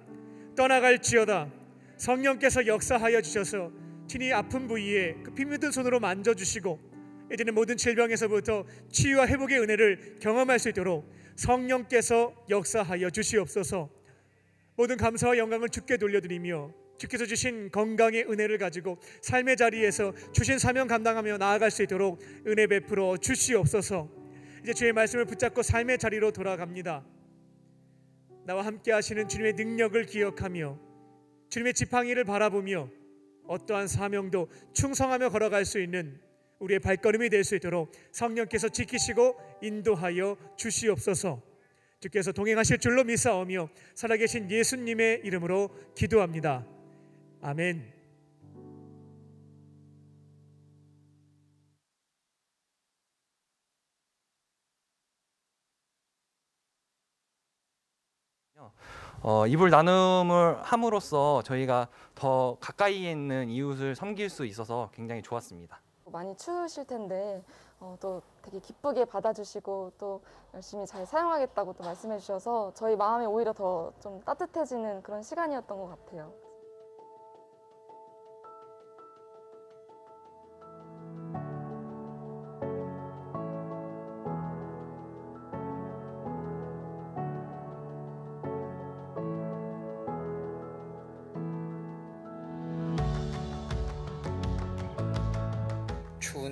Speaker 1: 떠나갈지어다. 성령께서 역사하여 주셔서 친히 아픈 부위에 그 피 묻은 손으로 만져주시고 이제는 모든 질병에서부터 치유와 회복의 은혜를 경험할 수 있도록 성령께서 역사하여 주시옵소서. 모든 감사와 영광을 주께 돌려드리며 주께서 주신 건강의 은혜를 가지고 삶의 자리에서 주신 사명 감당하며 나아갈 수 있도록 은혜 베풀어 주시옵소서. 이제 주의 말씀을 붙잡고 삶의 자리로 돌아갑니다. 나와 함께 하시는 주님의 능력을 기억하며 주님의 지팡이를 바라보며 어떠한 사명도 충성하며 걸어갈 수 있는 우리의 발걸음이 될 수 있도록 성령께서 지키시고 인도하여 주시옵소서. 주께서 동행하실 줄로 믿사오며 살아계신 예수님의 이름으로 기도합니다. 아멘.
Speaker 6: 이불 나눔을 함으로써 저희가 더 가까이에 있는 이웃을 섬길 수 있어서 굉장히 좋았습니다.
Speaker 7: 많이 추우실 텐데 또 되게 기쁘게 받아주시고 또 열심히 잘 사용하겠다고 또 말씀해 주셔서 저희 마음이 오히려 더 좀 따뜻해지는 그런 시간이었던 것 같아요.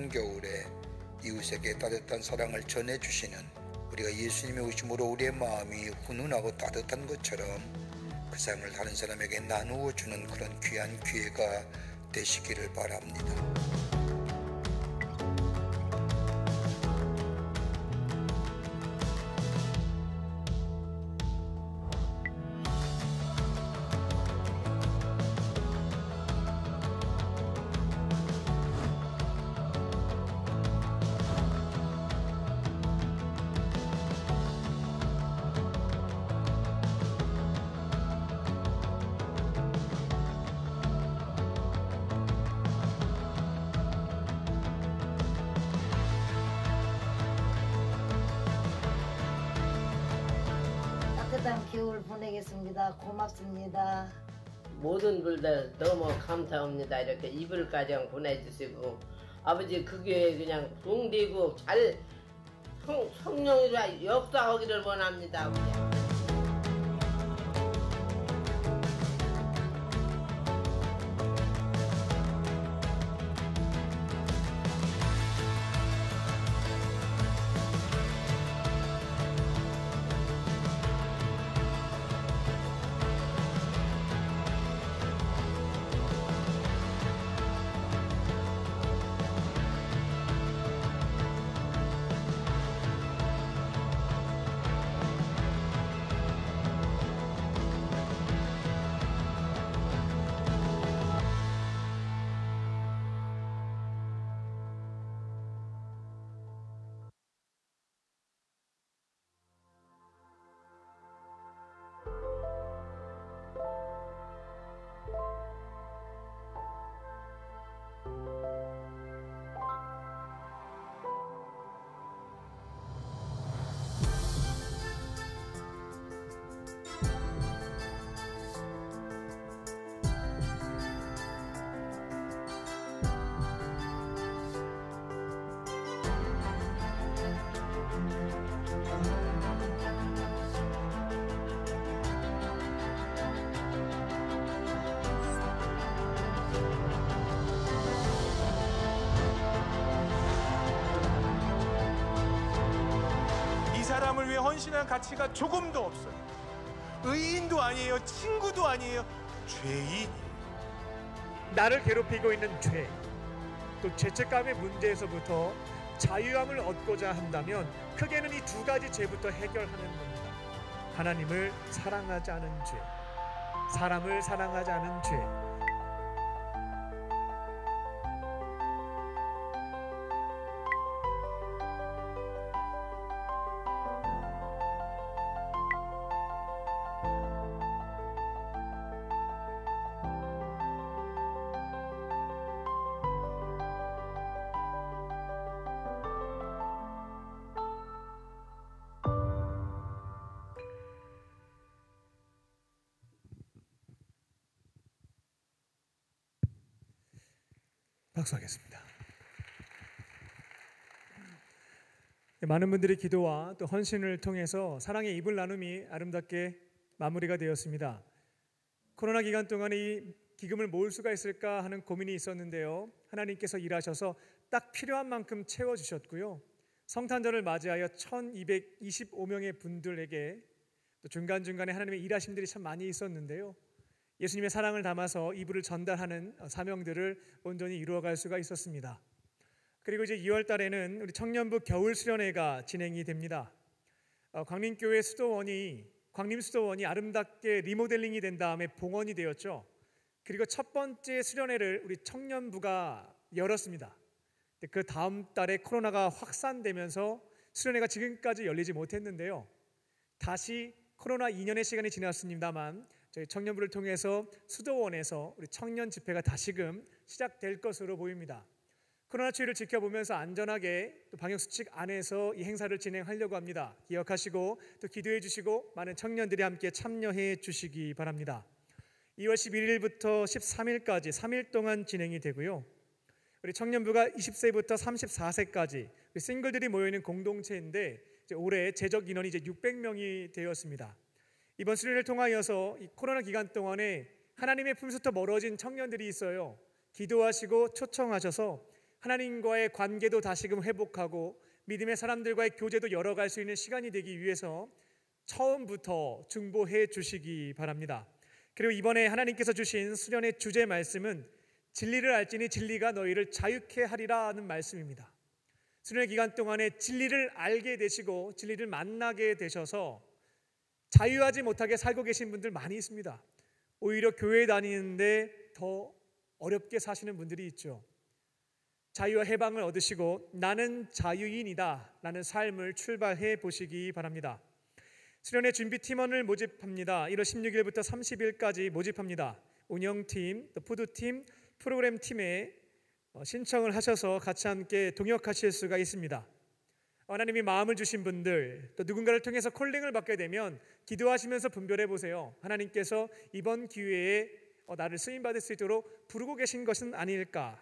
Speaker 8: 한겨울에 이웃에게 따뜻한 사랑을 전해주시는 우리가 예수님의 오심으로 우리의 마음이 훈훈하고 따뜻한 것처럼 그 사랑을 다른 사람에게 나누어 주는 그런 귀한 기회가 되시기를 바랍니다.
Speaker 9: 따뜻한 겨울 보내겠습니다. 고맙습니다.
Speaker 10: 모든 분들 너무 감사합니다. 이렇게 이불 가정 보내주시고 아버지 그 교회 그냥 동되고 잘 성령이라 역사하기를 원합니다. 아버지.
Speaker 11: 사람을 위해 헌신한 가치가 조금도 없어요. 의인도 아니에요. 친구도 아니에요. 죄인.
Speaker 1: 나를 괴롭히고 있는 죄, 또 죄책감의 문제에서부터 자유함을 얻고자 한다면 크게는 이 두 가지 죄부터 해결하는 겁니다. 하나님을 사랑하지 않은 죄, 사람을 사랑하지 않은 죄. 박수하겠습니다. 많은 분들의 기도와 또 헌신을 통해서 사랑의 이불 나눔이 아름답게 마무리가 되었습니다. 코로나 기간 동안에 이 기금을 모을 수가 있을까 하는 고민이 있었는데요. 하나님께서 일하셔서 딱 필요한 만큼 채워주셨고요. 성탄절을 맞이하여 1225명의 분들에게 또 중간중간에 하나님의 일하심들이 참 많이 있었는데요. 예수님의 사랑을 담아서 이불을 전달하는 사명들을 온전히 이루어갈 수가 있었습니다. 그리고 이제 2월 달에는 우리 청년부 겨울 수련회가 진행이 됩니다. 광림교회 광림 수도원이 아름답게 리모델링이 된 다음에 봉헌이 되었죠. 그리고 첫 번째 수련회를 우리 청년부가 열었습니다. 그 다음 달에 코로나가 확산되면서 수련회가 지금까지 열리지 못했는데요. 다시 코로나 2년의 시간이 지났습니다만 저희 청년부를 통해서 수도원에서 우리 청년 집회가 다시금 시작될 것으로 보입니다. 코로나 추이를 지켜보면서 안전하게 또 방역수칙 안에서 이 행사를 진행하려고 합니다. 기억하시고 또 기도해 주시고 많은 청년들이 함께 참여해 주시기 바랍니다. 2월 11일부터 13일까지 3일 동안 진행이 되고요. 우리 청년부가 20세부터 34세까지 우리 싱글들이 모여있는 공동체인데 올해 재적 인원이 이제 600명이 되었습니다. 이번 수련을 통하여서 이 코로나 기간 동안에 하나님의 품수터 멀어진 청년들이 있어요. 기도하시고 초청하셔서 하나님과의 관계도 다시금 회복하고 믿음의 사람들과의 교제도 열어갈 수 있는 시간이 되기 위해서 처음부터 중보해 주시기 바랍니다. 그리고 이번에 하나님께서 주신 수련의 주제 말씀은 진리를 알지니 진리가 너희를 자유케 하리라는 말씀입니다. 수련의 기간 동안에 진리를 알게 되시고 진리를 만나게 되셔서 자유하지 못하게 살고 계신 분들 많이 있습니다. 오히려 교회 다니는데 더 어렵게 사시는 분들이 있죠. 자유와 해방을 얻으시고 나는 자유인이다 라는 삶을 출발해 보시기 바랍니다. 수련회 준비팀원을 모집합니다. 1월 16일부터 30일까지 모집합니다. 운영팀, 또 푸드팀, 프로그램팀에 신청을 하셔서 같이 함께 동역하실 수가 있습니다. 하나님이 마음을 주신 분들, 또 누군가를 통해서 콜링을 받게 되면 기도하시면서 분별해 보세요. 하나님께서 이번 기회에 나를 쓰임받을 수 있도록 부르고 계신 것은 아닐까.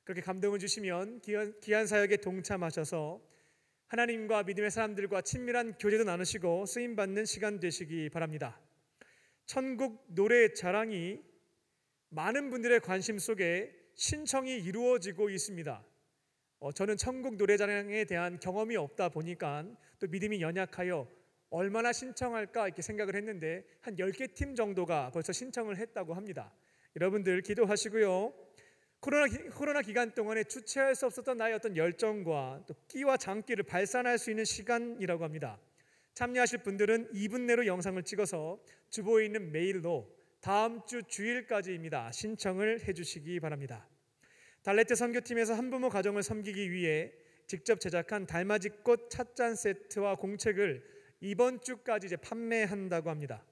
Speaker 1: 그렇게 감동을 주시면 귀한 사역에 동참하셔서 하나님과 믿음의 사람들과 친밀한 교제도 나누시고 쓰임받는 시간 되시기 바랍니다. 천국 노래 자랑이 많은 분들의 관심 속에 신청이 이루어지고 있습니다. 저는 천국 노래 자랑에 대한 경험이 없다 보니까 또 믿음이 연약하여 얼마나 신청할까 이렇게 생각을 했는데 한 10개 팀 정도가 벌써 신청을 했다고 합니다. 여러분들 기도하시고요. 코로나 기간 동안에 주체할 수 없었던 나의 어떤 열정과 또 끼와 장기를 발산할 수 있는 시간이라고 합니다. 참여하실 분들은 2분 내로 영상을 찍어서 주보에 있는 메일로 다음 주 주일까지입니다. 신청을 해주시기 바랍니다. 달레트 선교팀에서 한부모 가정을 섬기기 위해 직접 제작한 달맞이꽃 찻잔 세트와 공책을 이번 주까지 이제 판매한다고 합니다.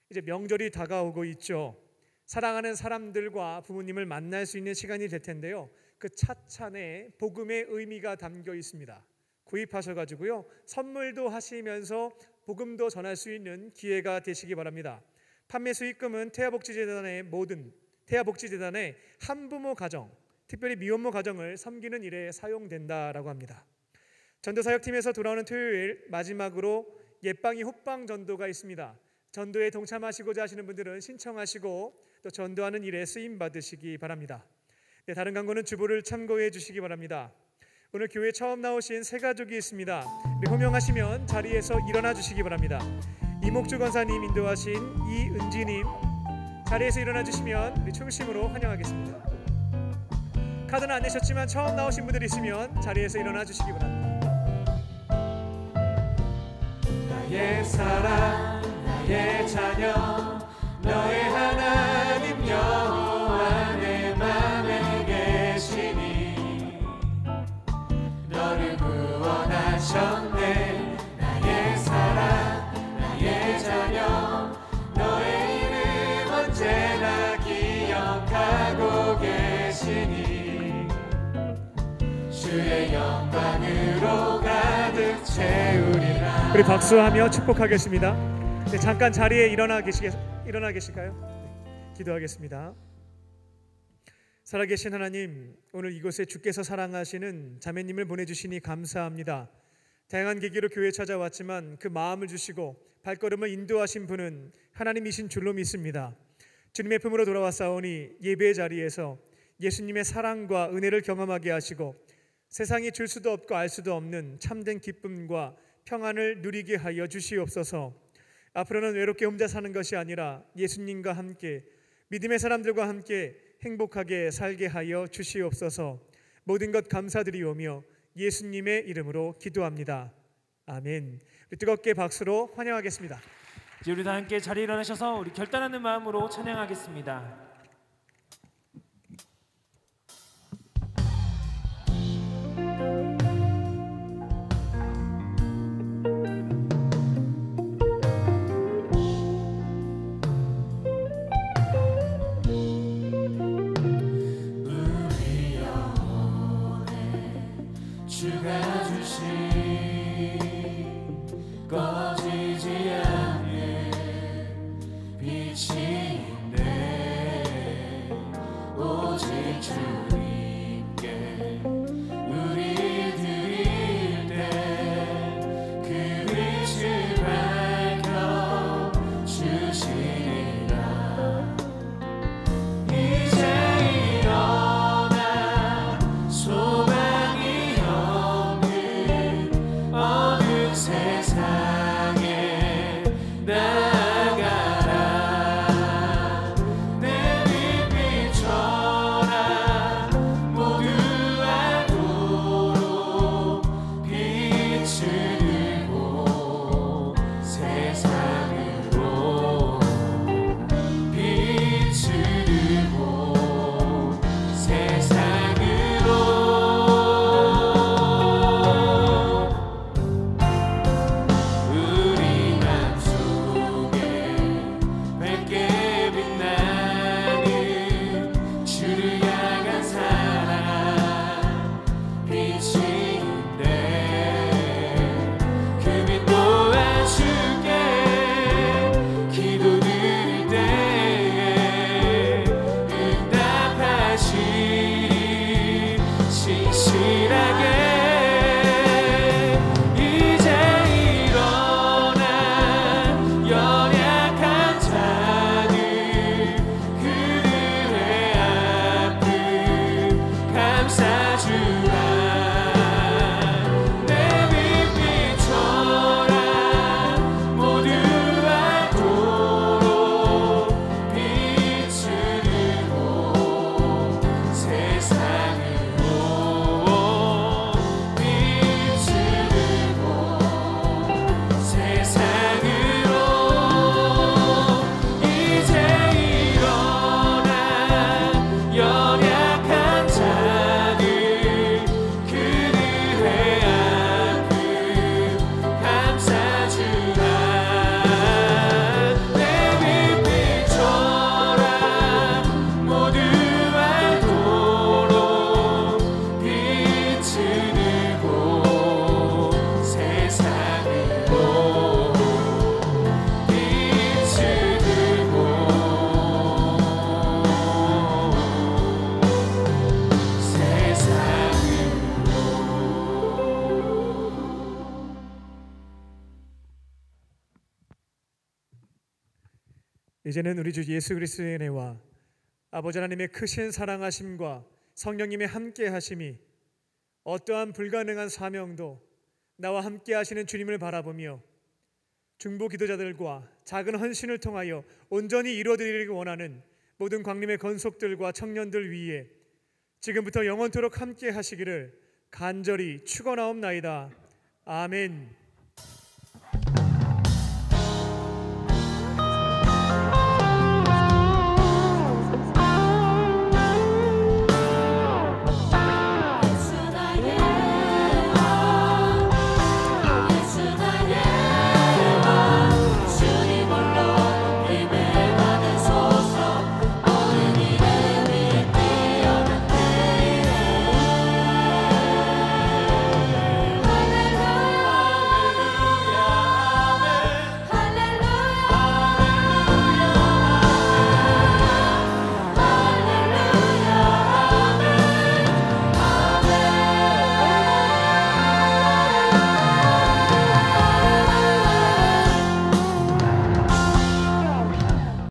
Speaker 1: 이제 명절이 다가오고 있죠. 사랑하는 사람들과 부모님을 만날 수 있는 시간이 될 텐데요. 그 찻잔에 복음의 의미가 담겨 있습니다. 구입하셔가지고요 선물도 하시면서 복음도 전할 수 있는 기회가 되시기 바랍니다. 판매 수익금은 태아복지재단의 한부모 가정, 특별히 미혼모 가정을 섬기는 일에 사용된다라고 합니다. 전도사역팀에서 돌아오는 토요일 마지막으로 옛방이 호빵 전도가 있습니다. 전도에 동참하시고자 하시는 분들은 신청하시고 또 전도하는 일에 쓰임 받으시기 바랍니다. 네, 다른 광고는 주보를 참고해 주시기 바랍니다. 오늘 교회 처음 나오신 새 가족이 있습니다. 우리 호명하시면 자리에서 일어나 주시기 바랍니다. 이목주 권사님 인도하신 이은지님 자리에서 일어나 주시면 우리 충심으로 환영하겠습니다. 카드는 안 내셨지만 처음 나오신 분들 있으면 자리에서 일어나 주시기 바랍니다.
Speaker 3: 나의 사랑 나의 자녀 너의 하나님 여호와 내 맘에 계시니 너를 구원하셨네. 나의 사랑 나의 자녀 너의 이름 언제나 기억하고 계시니 주의 영광으로 가득 채우리라.
Speaker 1: 우리 박수하며 축복하겠습니다. 네, 잠깐 자리에 일어나 계실까요? 네, 기도하겠습니다. 살아계신 하나님, 오늘 이곳에 주께서 사랑하시는 자매님을 보내주시니 감사합니다. 다양한 계기로 교회에 찾아왔지만 그 마음을 주시고 발걸음을 인도하신 분은 하나님이신 줄로 믿습니다. 주님의 품으로 돌아왔사오니 예배의 자리에서 예수님의 사랑과 은혜를 경험하게 하시고 세상이 줄 수도 없고 알 수도 없는 참된 기쁨과 평안을 누리게 하여 주시옵소서. 앞으로는 외롭게 혼자 사는 것이 아니라 예수님과 함께 믿음의 사람들과 함께 행복하게 살게 하여 주시옵소서. 모든 것 감사드리오며 예수님의 이름으로 기도합니다. 아멘. 우리 뜨겁게 박수로 환영하겠습니다.
Speaker 2: 이제 우리 다 함께 자리에 일어나셔서 우리 결단하는 마음으로 찬양하겠습니다.
Speaker 3: 주가 주신 꺼지지 않는 빛인데 오직 주님께 우리 드릴 때 그 빛을 밝혀 주시리라. 이제 일어나 손
Speaker 1: 이제는 우리 주 예수 그리스도의 은혜와 아버지 하나님의 크신 사랑하심과 성령님의 함께하심이 어떠한 불가능한 사명도 나와 함께하시는 주님을 바라보며 중보 기도자들과 작은 헌신을 통하여 온전히 이루어드리기 원하는 모든 광림의 건속들과 청년들 위에 지금부터 영원토록 함께하시기를 간절히 축원하옵나이다. 아멘.